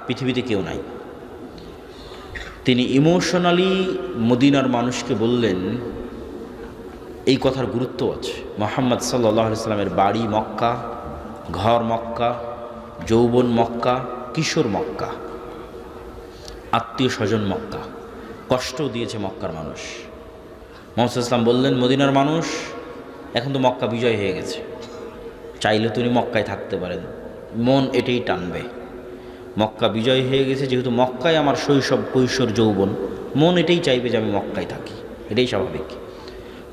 পৃথিবীতে কেউ নাই। তিনি ইমোশনালি মদিনার মানুষকে বললেন এই কথার গুরুত্ব আছে। মুহাম্মদ সাল্লাল্লাহু আলাইহি সাল্লামের বাড়ি মক্কা, ঘর মক্কা, যৌবন মক্কা, কিশোর মক্কা, আত্মীয় স্বজন মক্কা, কষ্টও দিয়েছে মক্কার মানুষ। মুহাম্মদ সাল্লাল্লাহু আলাইহি সাল্লাম বললেন মদিনার মানুষ এখন তো মক্কা বিজয় হয়ে গেছে, চাইলে তিনি মক্কায় থাকতে পারেন, মন এটাই টানবে। মক্কা বিজয় হয়ে গেছে যেহেতু মক্কায় আমার শৈশব কৈশোর যৌবন, মন এটাই চাইবে যে আমি মক্কায় থাকি, এটাই স্বাভাবিক।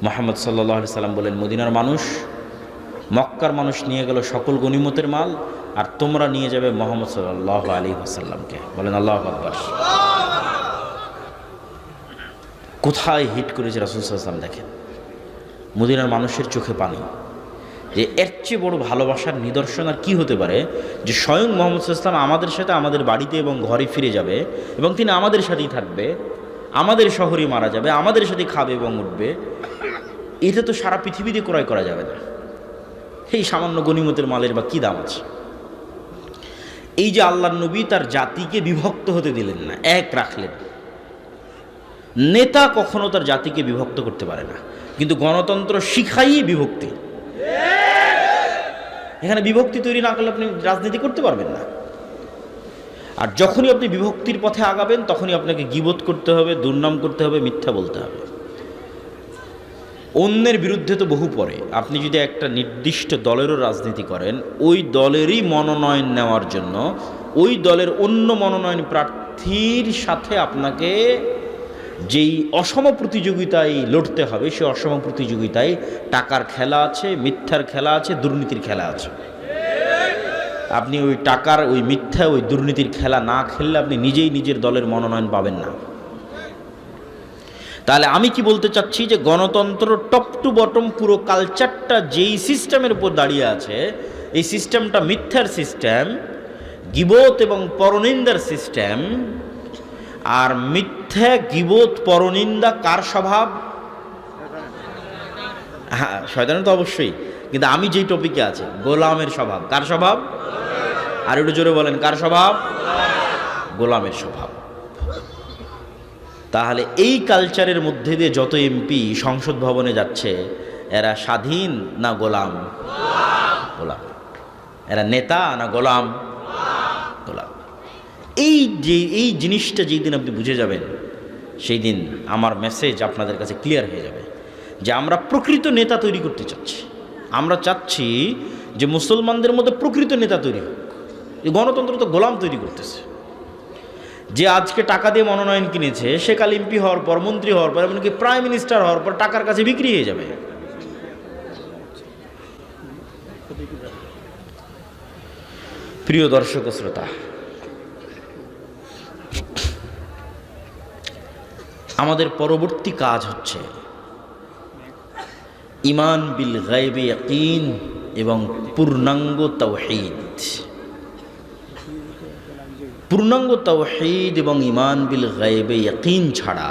মুহাম্মদ সাল্লাল্লাহু আলাইহি সাল্লাম বলেন মদিনার মানুষ, মক্কার মানুষ নিয়ে গেল সকল গনিমতের মাল, আর তোমরা নিয়ে যাবে মুহাম্মদ সাল্লাল্লাহু আলাইহি ওয়াসাল্লামকে। বলেন আল্লাহু আকবার। কোথায় হিট করেছে রাসূল সাল্লাল্লাহু আলাইহি ওয়াসাল্লাম দেখেন। মদিনার মানুষের চোখে পানি, যে এর চেয়ে বড় ভালোবাসার নিদর্শন আর কি হতে পারে যে স্বয়ং মুহাম্মদ সাল্লাল্লাহু আলাইহি ওয়াসাল্লাম আমাদের সাথে আমাদের বাড়িতে এবং ঘরে ফিরে যাবে এবং তিনি আমাদের সাথেই থাকবে, আমাদের শহরে মারা যাবে, আমাদের সাথে খাবে এবং উঠবে। এটা তো সারা পৃথিবীতে ক্রয় করা যাবে না। এই সামান্য গনিমতের মালের বা কী দাম আছে? এই যে আল্লাহর নবী তার জাতিকে বিভক্ত হতে দিলেন না, এক রাখলেন। নেতা কখনো তার জাতিকে বিভক্ত করতে পারে না, কিন্তু গণতন্ত্র শিখাই বিভক্তি। এখানে বিভক্তি তৈরি না করলে আপনি রাজনীতি করতে পারবেন না। আর যখনই আপনি বিভক্তির পথে আগাবেন তখনই আপনাকে গীবত করতে হবে, দুর্নাম করতে হবে, মিথ্যা বলতে হবে। অন্যের বিরুদ্ধে তো বহু পরে। আপনি যদি একটা নির্দিষ্ট দলেরও রাজনীতি করেন, ওই দলেরই মনোনয়ন নেওয়ার জন্য ওই দলের অন্য মনোনয়ন প্রার্থীর সাথে আপনাকে যেই অসম প্রতিযোগিতায় লড়তে হবে, সেই অসম প্রতিযোগিতায় টাকার খেলা আছে, মিথ্যার খেলা আছে, দুর্নীতির খেলা আছে। আপনি ওই টাকার, ওই মিথ্যা, ওই দুর্নীতির খেলা না খেললে আপনি নিজেই নিজের দলের মনোনয়ন পাবেন না। তাহলে আমি কি বলতে চাচ্ছি যে গণতন্ত্র টপ টু বটম পুরো কালচারটা যেই সিস্টেমের উপর দাঁড়িয়ে আছে, এই সিস্টেমটা মিথ্যার সিস্টেম, গীবত এবং পরনিন্দার সিস্টেম। আর মিথ্যা, গীবত, পরনিন্দা কার স্বভাব? হ্যাঁ, শয়তানের তো অবশ্যই, কিন্তু আমি যেই টপিকে আছি, গোলামের স্বভাব। কার স্বভাব? আর একটু জোরে বলেন, কার স্বভাব? গোলামের স্বভাব। তাহলে এই কালচারের মধ্যে দিয়ে যত এমপি সংসদ ভবনে যাচ্ছে, এরা স্বাধীন না গোলাম? গোলাম। এরা নেতা না গোলাম? গোলাম। এই জিনিসটা যেই দিন আপনি বুঝে যাবেন, সেই দিন আমার মেসেজ আপনাদের কাছে ক্লিয়ার হয়ে যাবে যে আমরা প্রকৃত নেতা তৈরি করতে চাচ্ছি। আমরা চাচ্ছি যে মুসলমানদের মধ্যে প্রকৃত নেতা তৈরি হোক। এই গণতন্ত্র তো গোলাম তৈরি করতেছে। যে আজকে টাকা দিয়ে মনোনয়ন কিনেছে, সে কাল এমপি হওয়ার পর, মন্ত্রী হওয়ার পর, এমনকি প্রাইম মিনিস্টার হওয়ার পর টাকার কাছে বিক্রি হয়ে যাবে। প্রিয় দর্শক ও শ্রোতা, আমাদের পরবর্তী কাজ হচ্ছে ঈমান বিল গায়বে ইয়াকিন এবং পূর্ণাঙ্গ তাওহীদ। পূর্ণাঙ্গ তাওহীদ এবং ঈমান বিল গায়বে ইয়াকিন ছাড়া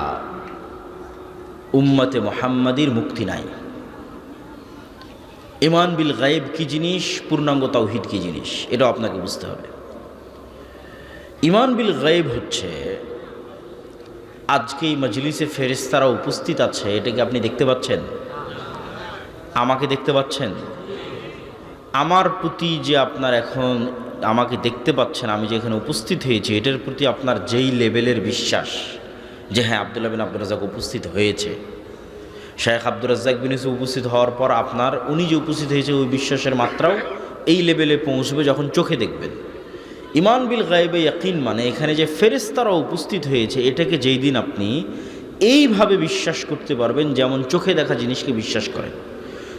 উম্মতে মুহাম্মাদির মুক্তি নাই। ঈমান বিল গায়ব কি জিনিস, পূর্ণাঙ্গ তাওহীদ কি জিনিস, এটা আপনাকে বুঝতে হবে। ঈমান বিল গায়ব হচ্ছে, আজকে এই মজলিসে ফেরেশতারা উপস্থিত আছে, এটাকে আপনি দেখতে পাচ্ছেন? আমাকে দেখতে পাচ্ছেন? আমার প্রতি যে আপনার এখন আমাকে দেখতে পাচ্ছেন, আমি যে এখানে উপস্থিত হয়েছি, এটার প্রতি আপনার যেই লেভেলের বিশ্বাস যে হ্যাঁ আব্দুল্লাহ বিন আব্দুর রাজ্জাক উপস্থিত হয়েছে, শেখ আব্দুর রাজ্জাক বিন ইউসুফ উপস্থিত হওয়ার পর আপনার উনি যে উপস্থিত হয়েছে ওই বিশ্বাসের মাত্রাও এই লেভেলে পৌঁছবে যখন চোখে দেখবেন। ঈমান বিল গায়বে ইয়াকিন মানে এখানে যে ফেরেশতারা উপস্থিত হয়েছে, এটাকে যেই দিন আপনি এইভাবে বিশ্বাস করতে পারবেন যেমন চোখে দেখা জিনিসকে বিশ্বাস করেন,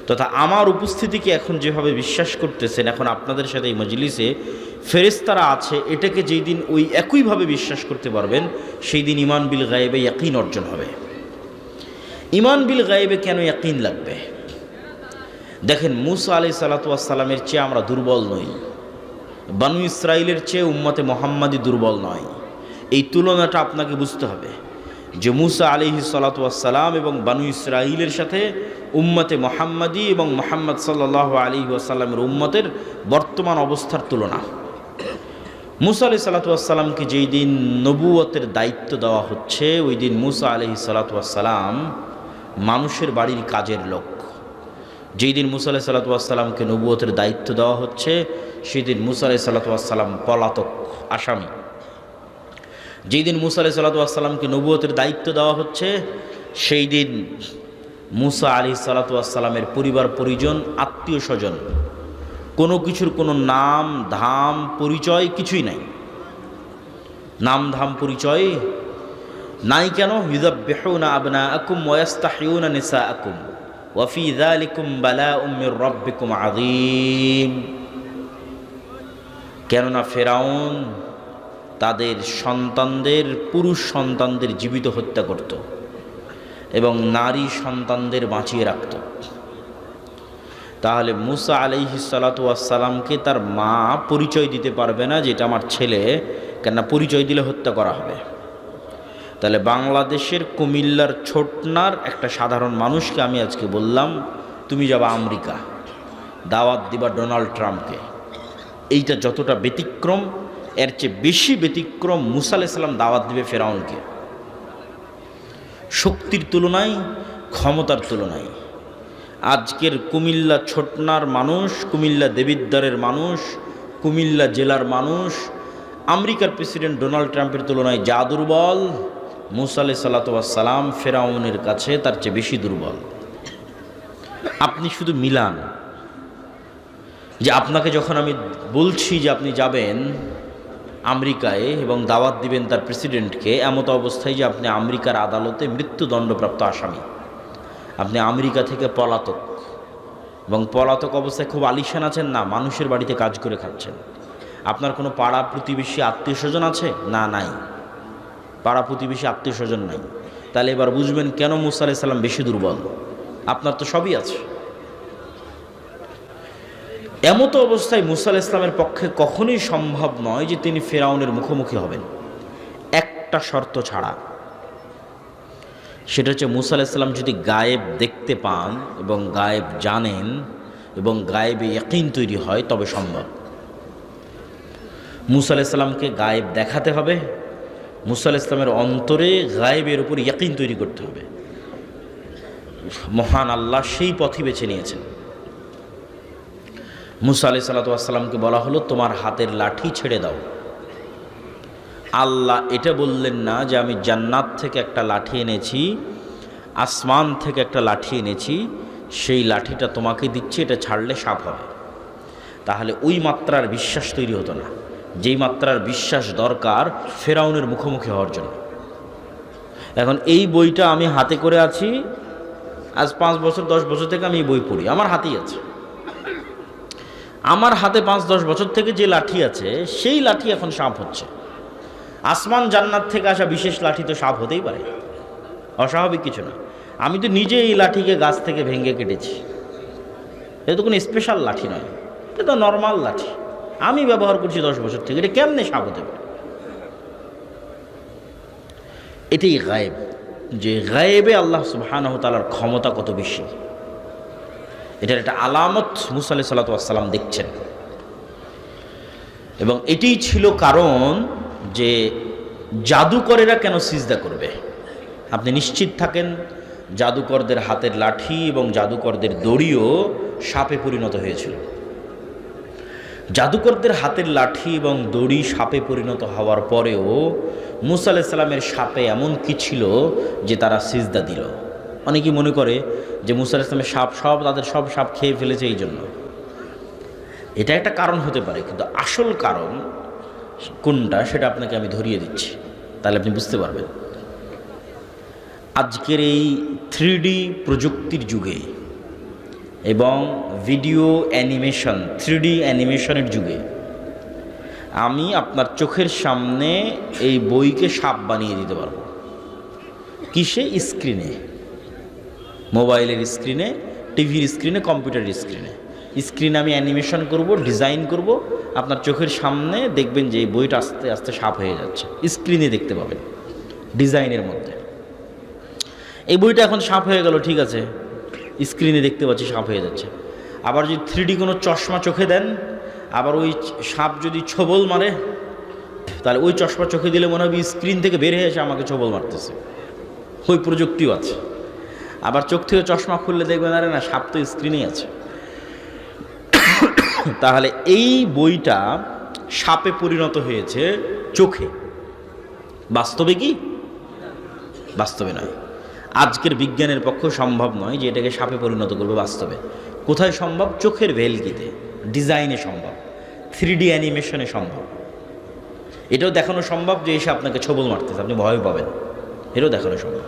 তথা আমার উপস্থিতিকে এখন যেভাবে বিশ্বাস করতেছেন, এখন আপনাদের সাথে এই মজলিসে ফেরেশতারা আছে, এটাকে যেই দিন ওই একইভাবে বিশ্বাস করতে পারবেন, সেই দিন ঈমান বিল গায়েবে ইয়াকিন অর্জন হবে। ঈমান বিল গায়েবে কেন ইয়াকিন লাগবে? দেখেন, মুসা আলাইহিস সালাতু ওয়াস সালামের চেয়ে আমরা দুর্বল নই, বানু ইসরাইলের চেয়ে উম্মতে মুহাম্মাদি দুর্বল নয়। এই তুলনাটা আপনাকে বুঝতে হবে যে মুসা আলাইহিস সালাতু ওয়াস সালাম এবং বানু ইসরাইলের সাথে উম্মতে মুহাম্মাদি এবং মুহাম্মদ সাল্লাল্লাহু আলাইহি ওয়াসাল্লামের উম্মতের বর্তমান অবস্থার তুলনা। মুসা আলাইহিস সালাতু ওয়াস সালামকে যেই দিন নবুয়তের দায়িত্ব দেওয়া হচ্ছে, ওই দিন মুসা আলাইহিস সালাতু ওয়াস সালাম মানুষের বাড়ির কাজের লোক। যেই দিন মুসা আলাইহিস সালাতু ওয়াস সালামকে নবুয়তের দায়িত্ব দেওয়া হচ্ছে, সেই দিন মুসা আলাইহিস সালাতু ওয়াস সালাম পলাতক, আসামি। যেই দিন মুসা আলাইহিস সালাতু ওয়াস সালামকে নবুয়তের দায়িত্ব দেওয়া হচ্ছে, সেই দিন মুসা আলাইহিস সালাতু ওয়াস সালামের পরিবার পরিজন, আত্মীয় স্বজন, কোনো কিছুর কোনো নাম ধাম পরিচয় কিছুই নাই। নাম ধাম পরিচয় নাই কেন? ইউযাব্বিহুনা আবনাআকুম ওয়া ইস্তাহইয়ুনা নিসাআকুম ওয়া ফী যালিকুম বালাউম মির রাব্বিকুম আযীম। কেননা ফেরাউন তাদের সন্তানদের, পুরুষ সন্তানদের জীবিত হত্যা করত এবং নারী সন্তানদের বাঁচিয়ে রাখত। তাহলে মুসা আলাইহিস সালাতু ওয়াস সালামকে তার মা পরিচয় দিতে পারবে না যে এটা আমার ছেলে, কেননা পরিচয় দিলে হত্যা করা হবে। তাহলে বাংলাদেশের কুমিল্লার ছোটনার একটা সাধারণ মানুষকে আমি আজকে বললাম, তুমি যাবা আমেরিকা, দাওয়াত দিবা ডোনাল্ড ট্রাম্পকে। এইটা যতটা ব্যতিক্রম, এর চেয়ে বেশি ব্যতিক্রম মুসা আলাইহিস সালাম দাওয়াত দিবে ফেরাউনকে। শক্তির তুলনায়, ক্ষমতার তুলনায় আজকের কুমিল্লা ছোটনার মানুষ, কুমিল্লা দেবিদ্বারের মানুষ, কুমিল্লা জেলার মানুষ আমেরিকার প্রেসিডেন্ট ডোনাল্ড ট্রাম্পের তুলনায় যা দুর্বল, মুসা আলাইহিস সালাতু ওয়াস সালাম ফেরাউনের কাছে তার চেয়ে বেশি দুর্বল। আপনি শুধু মিলান যে আপনাকে যখন আমি বলছি যে আপনি যাবেন আমেরিকায় এবং দাওয়াত দিবেন তার প্রেসিডেন্টকে, এমত অবস্থায় যে আপনি আমেরিকার আদালতে মৃত্যুদণ্ডপ্রাপ্ত আসামি, আপনি আমেরিকা থেকে পলাতক, এবং পলাতক অবস্থায় খুব আলিশান আছেন না, মানুষের বাড়িতে কাজ করে খাচ্ছেন। আপনার কোনো পাড়া প্রতিবেশী আত্মীয় স্বজন আছে? না, নাই। পাড়া প্রতিবেশী আত্মীয় স্বজন নাই। তাহলে এবার বুঝবেন কেন মুসা আলাইহিস সালাম বেশি দুর্বল। আপনার তো সবই আছে। এমত অবস্থায় মুসা আলাইহিস সালামের পক্ষে কখনোই সম্ভব নয় যে তিনি ফেরাউনের মুখোমুখি হবেন, একটা শর্ত ছাড়া। সেটা হচ্ছে মুসা আলাইহিস সালাম যদি গায়েব দেখতে পান এবং গায়েব জানেন এবং গায়েবে ইয়াকিন তৈরি হয়, তবে সম্ভব। মুসা আলাইহিস সালামকে গায়েব দেখাতে হবে, মুসা আলাইহিস সালামের অন্তরে গায়েবের উপর ইয়াকিন তৈরি করতে হবে। মহান আল্লাহ সেই পথই বেছে নিয়েছেন। মুসা আলাইহিস সালাতু ওয়াস সালামকে বলা হলো, তোমার হাতের লাঠি ছেড়ে দাও। আল্লাহ এটা বললেন না যে আমি জান্নাত থেকে একটা লাঠি এনেছি, আসমান থেকে একটা লাঠি এনেছি, সেই লাঠিটা তোমাকে দিচ্ছি, এটা ছাড়লে সাপ হবে। তাহলে ওই মাত্রার বিশ্বাস তৈরি হতো না যেই মাত্রার বিশ্বাস দরকার ফেরাউনের মুখোমুখি হওয়ার জন্য। এখন এই বইটা আমি হাতে করে আছি, আজ 5 বছর 10 বছর থেকে আমি এই বই পড়ি, আমার হাতেই আছে। আমার হাতে 5-10 বছর থেকে যে লাঠি আছে, সেই লাঠি এখন সাপ হচ্ছে। আসমান জান্নাত থেকে আসা বিশেষ লাঠি তো সাপ হতেই পারে, অস্বাভাবিক কিছু না। আমি তো নিজে এই লাঠিকে গাছ থেকে ভেঙে কেটেছি, এটা তো কোনো স্পেশাল লাঠি নয়, এটা তো নর্মাল লাঠি, আমি ব্যবহার করছি 10 বছর থেকে। এটা কেমনে সাপ হতে পারে? এটাই গায়েব, যে গায়েবে আল্লাহ সুবহানাহু ওয়া তাআলার ক্ষমতা কত বেশি, এটার একটা আলামত মুসা আলাইহিস সালাতু ওয়াস সালাম দেখছেন। এবং এটাই ছিল কারণ যে জাদুকরেরা কেন সিজদা করবে। আপনি নিশ্চিত থাকেন জাদুকরদের হাতের লাঠি এবং জাদুকরদের দড়িও সাপে পরিণত হয়েছিল। জাদুকরদের হাতের লাঠি এবং দড়ি সাপে পরিণত হওয়ার পরেও মুসা আলাইহিস সালামের সাপে এমন কি ছিল যে তারা সিজদা দিল। অনেকেই মনে করে যে মুসা আলাইহিস সালামের সাপ তাদের সব সাপ খেয়ে ফেলেছে, এই জন্য। এটা একটা কারণ হতে পারে, কিন্তু আসল কারণ কোনটা সেটা আপনাকে আমি ধরিয়ে দিচ্ছি, তাহলে আপনি বুঝতে পারবেন। আজকের এই 3D প্রযুক্তির যুগে এবং ভিডিও অ্যানিমেশন 3D অ্যানিমেশনের যুগে আমি আপনার চোখের সামনে এই বইকে সাপ বানিয়ে দিতে পারবো। কিসে? স্ক্রিনে, মোবাইলের স্ক্রিনে, টিভির স্ক্রিনে, কম্পিউটারের স্ক্রিনে আমি অ্যানিমেশন করব, ডিজাইন করব, আপনার চোখের সামনে দেখবেন যে এই বইটা আস্তে আস্তে সাপ হয়ে যাচ্ছে, স্ক্রিনে দেখতে পাবেন ডিজাইনের মধ্যে। এই বইটা এখন সাপ হয়ে গেল, ঠিক আছে, স্ক্রিনে দেখতে পাচ্ছি সাপ হয়ে যাচ্ছে। আবার যদি 3D কোনো চশমা চোখে দেন, আবার ওই সাপ যদি ছোবল মারে, তাহলে ওই চশমা চোখে দিলে মনে হবে স্ক্রিন থেকে বের হয়ে এসে আমাকে ছোবল মারতেছে, ওই প্রযুক্তিও আছে। আবার চোখ থেকে চশমা খুললে দেখবেন আরে না, সাপ তো স্ক্রিনেই আছে। তাহলে এই বইটা সাপে পরিণত হয়েছে চোখে। বাস্তবে কি? বাস্তবে নয়। আজকের বিজ্ঞানের পক্ষে সম্ভব নয় যে এটাকে সাপে পরিণত করবে বাস্তবে। কোথায় সম্ভব? চোখের ভেলকিতে, ডিজাইনে সম্ভব, 3D অ্যানিমেশনে সম্ভব। এটাও দেখানো সম্ভব যে এসে আপনাকে ছোবল মারতেছে, আপনি ভয় পাবেন, এটাও দেখানো সম্ভব।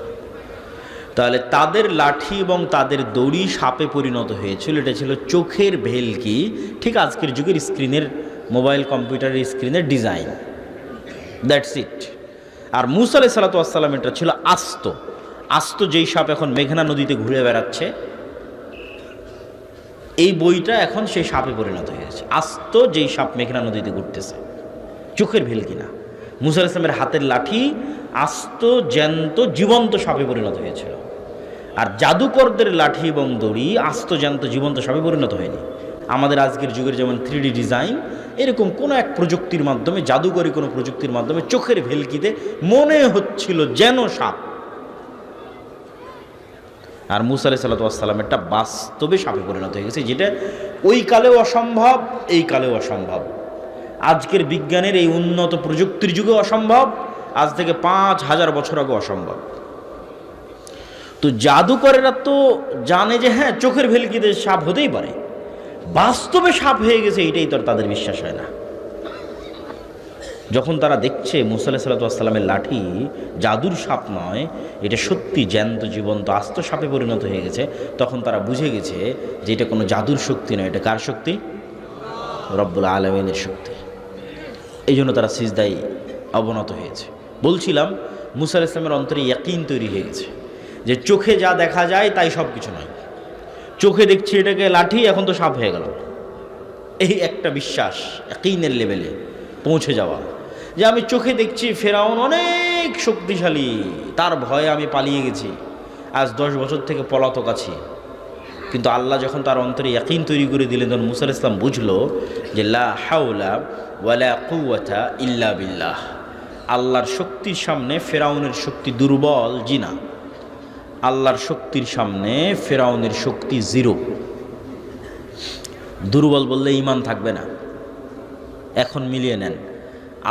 তাহলে তাদের লাঠি এবং তাদের দড়ি সাপে পরিণত হয়েছিল, এটা ছিল চোখের ভেলকি, ঠিক আজকের যুগের স্ক্রিনের, মোবাইল কম্পিউটারের স্ক্রিনের ডিজাইন, দ্যাটস ইট। আর মুসা আলাইহিস সালাতু ওয়াস সালাম এটা ছিল আস্ত। আস্ত যেই সাপ এখন মেঘনা নদীতে ঘুরে বেড়াচ্ছে, এই বইটা এখন সেই সাপে পরিণত হয়েছে। আস্ত যেই সাপ মেঘনা নদীতে ঘুরতেছে, চোখের ভেলকি না। মুসা আলাইহিস সালামের হাতের লাঠি আস্ত জ্যান্ত জীবন্ত সাপে পরিণত হয়েছিল। আর জাদুকরদের লাঠি এবং দড়ি আস্ত জ্যান্ত জীবন্ত সাপে পরিণত হয়নি। আমাদের আজকের যুগের যেমন 3D ডিজাইন, এরকম কোনো এক প্রযুক্তির মাধ্যমে, জাদুকরী কোনো প্রযুক্তির মাধ্যমে চোখের ভেলকিতে মনে হচ্ছিল যেন সাপ। আর মুসা আলাইহিস সালাতু ওয়াস সালামেরটা বাস্তবে সাপে পরিণত হয়ে গেছে, যেটা ওই কালেও অসম্ভব, এই কালেও অসম্ভব। আজকের বিজ্ঞানের এই উন্নত প্রযুক্তির যুগে অসম্ভব, আজ থেকে 5000 বছর আগে অসম্ভব। তো জাদুকরেরা তো জানে যে হ্যাঁ, চোখের ভেলকিতে সাপ হতেই পারে, বাস্তবে সাপ হয়ে গেছে এটাই তো তাদের বিশ্বাস হয় না। যখন তারা দেখছে মুসা আলাইহিস সালাতু ওয়াস সালামের লাঠি জাদুর সাপ নয়, এটা সত্যি জ্যান্ত জীবন্ত আস্ত সাপে পরিণত হয়ে গেছে, তখন তারা বুঝে গেছে যে এটা কোনো জাদুর শক্তি নয়, এটা কার শক্তি? রব্বুল আলামিনের শক্তি। এই জন্য তারা সিজদায় অবনত হয়েছে। বলছিলাম মুসা আলাইহিস সালামের অন্তরে ইয়াকিন তৈরি হয়ে গেছে যে চোখে যা দেখা যায় তাই সব কিছু নয়। চোখে দেখছি এটাকে লাঠি, এখন তো সাপ হয়ে গেল। এই একটা বিশ্বাস, ইয়াকিনের লেভেলে পৌঁছে যাওয়া, যে আমি চোখে দেখছি ফেরাউন অনেক শক্তিশালী, তার ভয়ে আমি পালিয়ে গেছি, আজ 10 বছর থেকে পলাতক আছি। কিন্তু আল্লাহ যখন তার অন্তরে ইয়াকিন তৈরি করে দিলেন, তখন মুসা আলাইহিস সালাম বুঝলো যে লা হাওলা ওয়ালা কুওয়াতা ইল্লা বিল্লাহ। আল্লাহর শক্তির সামনে ফেরাউনের শক্তি দুর্বল, জিনা। আল্লাহর শক্তির সামনে ফেরাউনের শক্তি জিরো। দুর্বল বললে ঈমান থাকবে না। এখন মিলিয়ে নেন,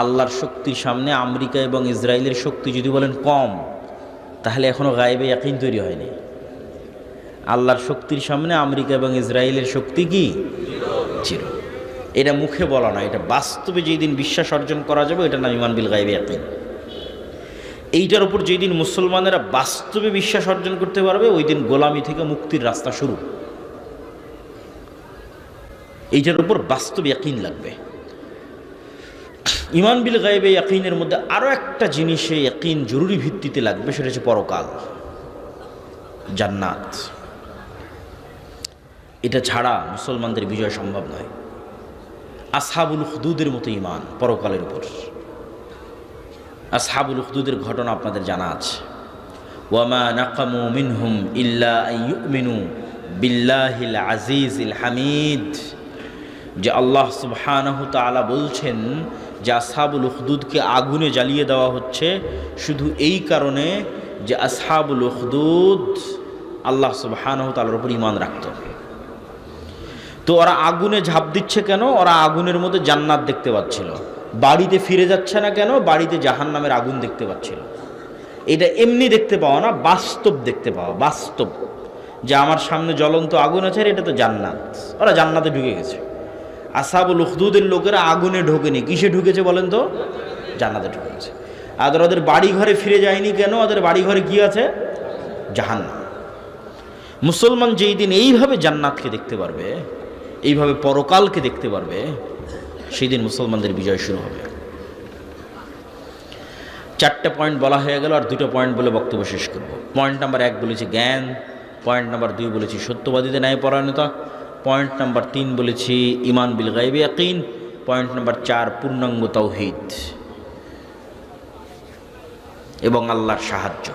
আল্লাহর শক্তির সামনে আমেরিকা এবং ইসরায়েলের শক্তি যদি বলেন কম, তাহলে এখনও গায়েবে ইয়াকিন তৈরি হয়নি। আল্লাহর শক্তির সামনে আমেরিকা এবং ইসরায়েলের শক্তি কি? জিরো। এটা মুখে বলা না, এটা বাস্তবে যেই দিন বিশ্বাস অর্জন করা যাবে, এটা নাম ঈমান বিল গায়বি ইয়াকিন। এইটার উপর যেই দিন মুসলমানেরা বাস্তবে বিশ্বাস অর্জন করতে পারবে, ওই দিন গোলামি থেকে মুক্তির রাস্তা শুরু। এইটার উপর বাস্তব ইয়াকিন লাগবে। ঈমান বিল গায়বি ইয়াকিনের মধ্যে আরও একটা জিনিসে ইয়াকিন জরুরি ভিত্তিতে লাগবে, সেটা হচ্ছে পরকাল, জান্নাত। এটা ছাড়া মুসলমানদের বিজয় সম্ভব নয়। আসহাবুল উখদুদের মতো ঈমান পরকালের উপর। আসহাবুল উখদুদের ঘটনা আপনাদের জানা আছে। ওয়ামা নাকামু মিনহুম ইল্লা আন ইউমিনু বিল্লাহিল আজিজিল হামিদ। যে আল্লাহ সুবহানাহু তাআলা বলছেন যে আসহাবুল উখদুদকে আগুনে জ্বালিয়ে দেওয়া হচ্ছে শুধু এই কারণে যে আসহাবুল উখদুদ আল্লাহ সুবহানাহু তাআলার উপর ঈমান রাখত। তো ওরা আগুনে ঝাঁপ দিচ্ছে কেন? ওরা আগুনের মধ্যে জান্নাত দেখতে পাচ্ছিল। বাড়িতে ফিরে যাচ্ছে না কেন? বাড়িতে জাহান্নামের আগুন দেখতে পাচ্ছিল। এটা এমনি দেখতে পাওয়া না, বাস্তব দেখতে পাওয়া। বাস্তব যে আমার সামনে জ্বলন্ত আগুন আছে, এটা তো জান্নাত। ওরা জান্নাতে ঢুকে গেছে। আসহাবুল উখদুদের লোকেরা আগুনে ঢোকেনি, কিসে ঢুকেছে বলেন তো? জান্নাতে ঢুকেছে। আর ওদের বাড়ি ঘরে ফিরে যায়নি কেন? ওদের বাড়ি ঘরে কি আছে? জাহান্নাম। মুসলমান যেই দিন এইভাবে জান্নাতকে দেখতে পারবে, এইভাবে পরকালকে দেখতে পারবে, সেই দিন মুসলমানদের বিজয় শুরু হবে। 4টে পয়েন্ট বলা হয়ে গেল, আর 2টো পয়েন্ট বলে বক্তব্য শেষ করব। পয়েন্ট নাম্বার 1 বলেছি জ্ঞান, পয়েন্ট নাম্বার 2 বলেছি সত্যবাদীদের ন্যায়পরায়ণতা, পয়েন্ট নাম্বার 3 বলেছি ঈমান বিল গায়বি ইয়াকিন, পয়েন্ট নাম্বার 4 পূর্ণাঙ্গ তাওহীদ এবং আল্লাহর সাহায্য।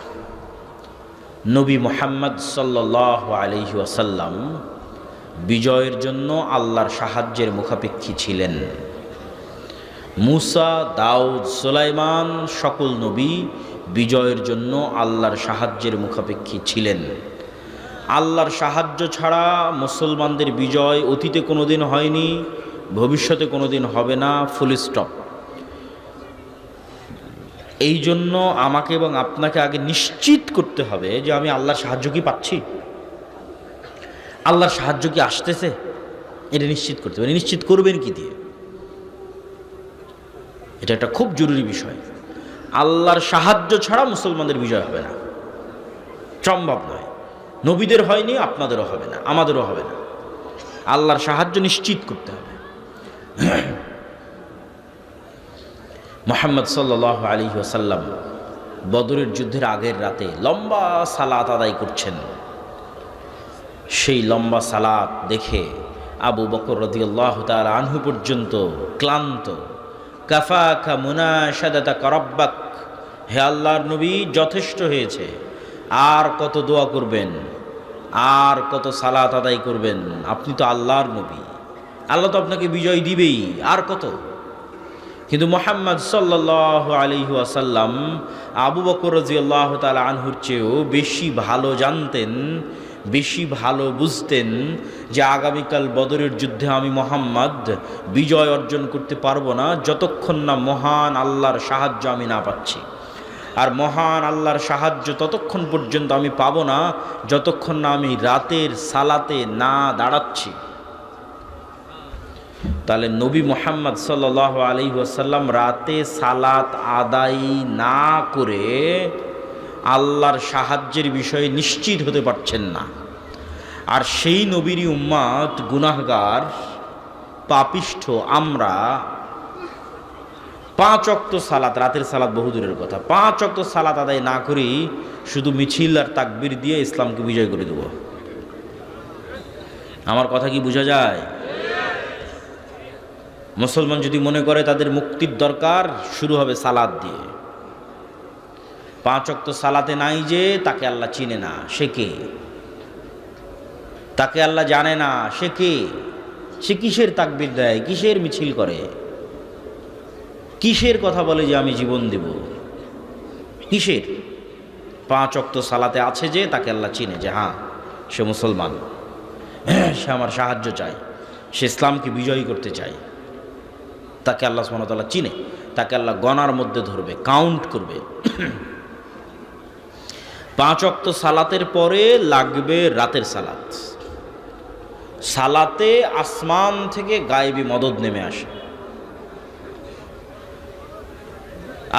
নবী মুহাম্মদ সাল্লাল্লাহু আলাইহি ওয়াসাল্লাম বিজয়ের জন্য আল্লাহর সাহায্যের মুখাপেক্ষী ছিলেন। মুসা, দাউদ, সুলাইমান সকল নবী বিজয়ের জন্য আল্লাহর সাহায্যের মুখাপেক্ষী ছিলেন। আল্লাহর সাহায্য ছাড়া মুসলমানদের বিজয় অতীতে কোনোদিন হয়নি, ভবিষ্যতে কোনোদিন হবে না, ফুল স্টপ। এই জন্য আমাকে এবং আপনাকে আগে নিশ্চিত করতে হবে যে আমি আল্লাহর সাহায্য কি পাচ্ছি, আল্লাহর সাহায্য কি আসতেছে, এটা নিশ্চিত করতে হবে। নিশ্চিত করবেন কি দিয়ে? এটা একটা খুব জরুরি বিষয়। আল্লাহর সাহায্য ছাড়া মুসলমানদের বিজয় হবে না, সম্ভব নয়। নবীদের হয়নি, আপনাদেরও হবে না, আমাদেরও হবে না। আল্লাহর সাহায্য নিশ্চিত করতে হবে। মুহাম্মদ সাল্লাল্লাহু আলাইহি ওয়াসাল্লাম বদরের যুদ্ধের আগের রাতে লম্বা সালাত আদায় করছেন। সেই লম্বা সালাত দেখে আবু বকর রাদিয়াল্লাহু তাআলা আনহু পর্যন্ত ক্লান্ত। কাফাকা মুনাশাদাতাকা রাব্বাক, হে আল্লাহর নবী, যথেষ্ট হয়েছে। আর কত দোয়া করবেন, আর কত সালাত আদায় করবেন? আপনি তো আল্লাহর নবী, আল্লাহ তো আপনাকে বিজয় দিবেই, আর কত? কিন্তু মুহাম্মদ সাল্লাল্লাহু আলাইহি ওয়াসাল্লাম আবু বকর রাদিয়াল্লাহু তাআলা আনহুর চেয়েও বেশি ভালো জানতেন, বেশি ভালো বুঝতেন যে আগামীকাল বদরের যুদ্ধে আমি মুহাম্মদ বিজয় অর্জন করতে পারবো না যতক্ষণ না মহান আল্লাহর সাহায্য আমি না পাচ্ছি। আর মহান আল্লাহর সাহায্য ততক্ষণ পর্যন্ত আমি পাবো না যতক্ষণ না আমি রাতের সালাতে না দাঁড়াচ্ছি। তাহলে নবী মুহাম্মদ সাল্লাল্লাহু আলাইহি ওয়াসাল্লাম রাতে সালাত আদায় না করে আল্লাহর সাহায্যের বিষয়ে নিশ্চিত হতে পারছেন না। আর সেই নবীরই উম্মত গুনাহগার, পাপিষ্ঠ আমরা 5 ওয়াক্ত সালাত, রাতের সালাত বহুদূরের কথা, 5 ওয়াক্ত সালাত আদায় না করি শুধু মিছিল আর তাকবীর দিয়ে ইসলামকে বিজয় করে দেব। আমার কথা কি বোঝা যায়? মুসলমান যদি মনে করে তাদের মুক্তির দরকার, শুরু হবে সালাত দিয়ে। 5 ওয়াক্ত সালাতে নাই যে তাকে আল্লাহ চিনে না, সে কে? তাকে আল্লাহ জানে না, সে কে? সে কিসের তাকবীর দেয়, কিসের মিছিল করে, কিসের কথা বলে যে আমি জীবন দেব, কিসের? 5 ওয়াক্ত সালাতে আছে যে তাকে আল্লাহ চিনে যে হ্যাঁ সে মুসলমান, সে আমার সাহায্য চায়, সে ইসলামকে বিজয়ী করতে চায়। তাকে আল্লাহ সুবহানাহু ওয়া তাআলা চিনে, তাকে আল্লাহ গণার মধ্যে ধরবে, কাউন্ট করবে। 5 ওয়াক্ত সালাতের পরে লাগবে রাতের সালাত। সালাতে আসমান থেকে গায়েবী মদদ নেমে আসে।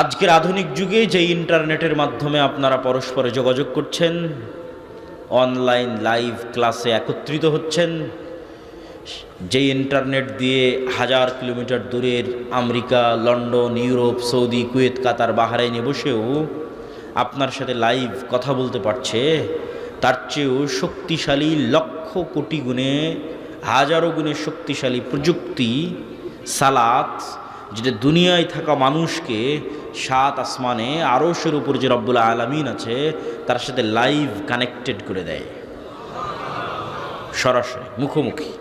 আজকের আধুনিক যুগে যে ইন্টারনেটের মাধ্যমে আপনারা পরস্পরে যোগাযোগ করছেন, অনলাইন লাইভ ক্লাসে একত্রিত হচ্ছেন, যে ইন্টারনেট দিয়ে 1000 কিলোমিটার দূরের America, London, Europe, Saudi, Kuwait, Qatar, বাহরাইনে বসেও আপনার সাথে লাইভ কথা বলতে পারছে, তার চেয়েও শক্তিশালী লক্ষ কোটি গুণে, হাজারো গুণে শক্তিশালী প্রযুক্তি সালাত, যেটা দুনিয়ায় থাকা মানুষকে 7 আসমানে আরশের উপর যে রব্বুল আলামিন আছে তার সাথে লাইভ কানেক্টেড করে দেয়, সরাসরি মুখোমুখি।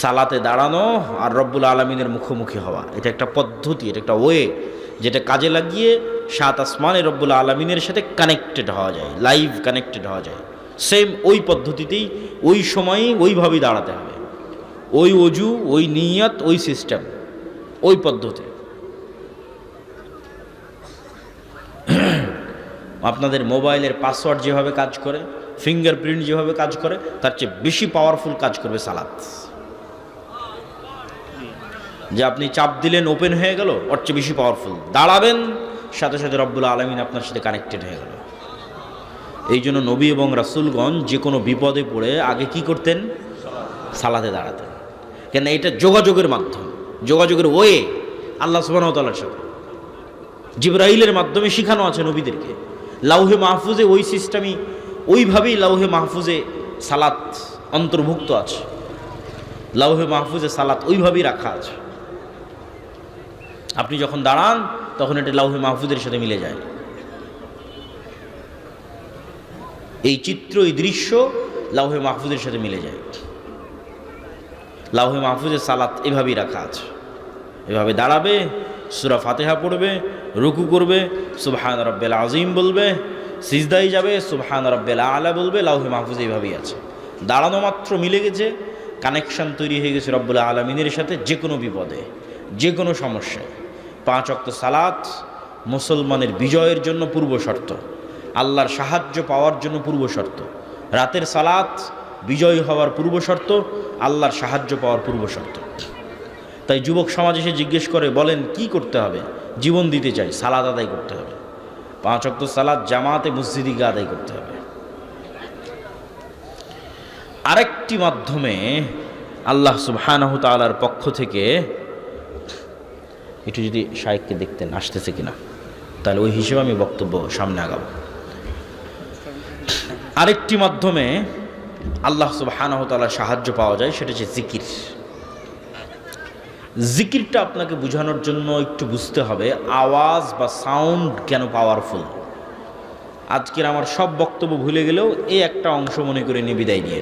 সালাতে দাঁড়ানো আর রব্বুল আলামিনের মুখোমুখি হওয়া, এটা একটা পদ্ধতি, এটা একটা ওয়ে, যেটা কাজে লাগিয়ে 7 আসমানে রব্বুল আলামিনের সাথে কানেক্টেড হওয়া যায়, লাইভ কানেক্টেড হওয়া যায়। সেম ওই পদ্ধতিতেই, ওই সময়ই ওইভাবেই দাঁড়াতে হবে, ওই অজু, ওই নিয়ত, ওই সিস্টেম, ওই পদ্ধতি। আপনাদের মোবাইলের পাসওয়ার্ড যেভাবে কাজ করে, ফিঙ্গারপ্রিন্ট যেভাবে কাজ করে, তার চেয়ে বেশি পাওয়ারফুল কাজ করবে সালাত। যে আপনি চাপ দিলেন ওপেন হয়ে গেল, ওর চেয়ে বেশি পাওয়ারফুল। দাঁড়াবেন, সাথে সাথে রব্বুল আলামিন আপনার সাথে কানেক্টেড হয়ে গেল। এই জন্য নবী এবং রাসূলগণ যে কোনো বিপদে পড়ে আগে কি করতেন? সালাতে দাঁড়াতেন। কেন? এটা যোগাযোগের মাধ্যম, যোগাযোগের ওয়ে আল্লাহ সুবহানাহু ওয়া তাআলার সাথে। জিবরাইলের মাধ্যমে শিখানো আছে নবীদেরকে। লাউহে মাহফুজে ওই সিস্টেমই, ওইভাবেই লাউহে মাহফুজে সালাত অন্তর্ভুক্ত আছে। লাউহে মাহফুজে সালাত ওইভাবেই রাখা আছে। আপনি যখন দাঁড়ান তখন এটা লাউহে মাহফুজের সাথে মিলে যায়। এই চিত্র, এই দৃশ্য লাউহে মাহফুজের সাথে মিলে যায়। লাউহে মাহফুজের সালাত এভাবেই রাখা আছে। এভাবে দাঁড়াবে, সূরা ফাতিহা পড়বে, রুকু করবে, সুবহান রাব্বিল আযীম বলবে, সিজদায় যাবে, সুবহান রাব্বিল আলা বলবে। লাউহে মাহফুজ এইভাবেই আছে। দাঁড়ানো মাত্র মিলে গেছে, কানেকশন তৈরি হয়ে গেছে রব্বুল আলামিনের সাথে। যে কোনো বিপদে, যে কোনো সমস্যায় 5 ওয়াক্ত সালাত মুসলমানের বিজয়ের জন্য পূর্ব শর্ত, আল্লাহর সাহায্য পাওয়ার জন্য পূর্ব শর্ত। রাতের সালাত বিজয়ী হওয়ার পূর্ব শর্ত, আল্লাহর সাহায্য পাওয়ার পূর্ব শর্ত। তাই যুবক সমাজ এসে জিজ্ঞেস করে, বলেন কি করতে হবে? জীবন দিতে চাই, সালাত আদায় করতে হবে। 5 ওয়াক্ত সালাত জামাতে মসজিদে গিয়ে আদায় করতে হবে। আরেকটি মাধ্যমে আল্লাহ সুবহানাহু তাআলার পক্ষ থেকে, একটু যদি শাইখকে দেখতেন আসতেছে কিনা, তাহলে ওই হিসেবে আমি বক্তব্য সামনে আগাবো। আরেকটি মাধ্যমে আল্লাহ সুবহানাহু তাআলার সাহায্য পাওয়া যায়, সেটা হচ্ছে জিকির। জিকিরটা আপনাকে বোঝানোর জন্য একটু বুঝতে হবে আওয়াজ বা সাউন্ড কেন পাওয়ারফুল। আজকের আমার সব বক্তব্য ভুলে গেলেও এই একটা অংশ মনে করে নিয়ে বিদায় নিয়ে,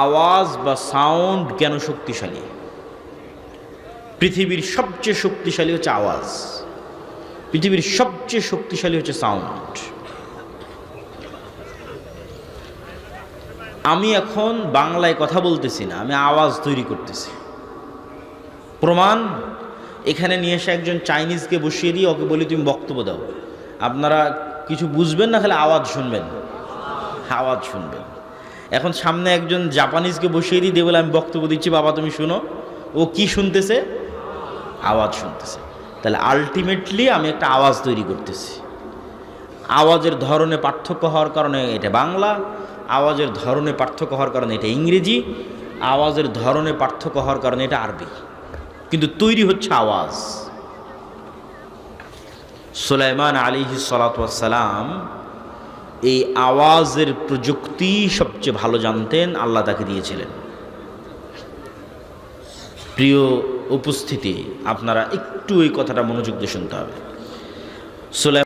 আওয়াজ বা সাউন্ড কেন শক্তিশালী। পৃথিবীর সবচেয়ে শক্তিশালী হচ্ছে আওয়াজ, পৃথিবীর সবচেয়ে শক্তিশালী হচ্ছে সাউন্ড। আমি এখন বাংলায় কথা বলতেছি না, আমি আওয়াজ তৈরি করতেছি। প্রমাণ, এখানে নিয়ে এসে একজন চাইনিজকে বসিয়ে দিয়ে ওকে বলি তুমি বক্তব্য দাও। আপনারা কিছু বুঝবেন না, খালি আওয়াজ শুনবেন, আওয়াজ শুনবেন। এখন সামনে একজন জাপানিজকে বসিয়ে দিয়ে বলে আমি বক্তব্য দিচ্ছি, বাবা তুমি শুনো। ও কি শুনতেছে? আওয়াজ শুনতেছে। তাহলে আলটিমেটলি আমি একটা আওয়াজ তৈরি করতেছি। আওয়াজের ধরনে পার্থক্য হওয়ার কারণে এটা বাংলা, আওয়াজের ধরনে পার্থক্য হওয়ার কারণে এটা ইংরেজি, আওয়াজের ধরনে পার্থক্য হওয়ার কারণে এটা আরবি, কিন্তু তৈরি হচ্ছে আওয়াজ। সুলাইমান আলাইহিস সালাতু ওয়াস সালাম এই আওয়াজের প্রযুক্তি সবচেয়ে ভালো জানতেন, আল্লাহ তাকে দিয়েছিলেন। প্রিয় উপস্থিতি, আপনারা একটু এই কথাটা মনোযোগ দিয়ে শুনতে হবে।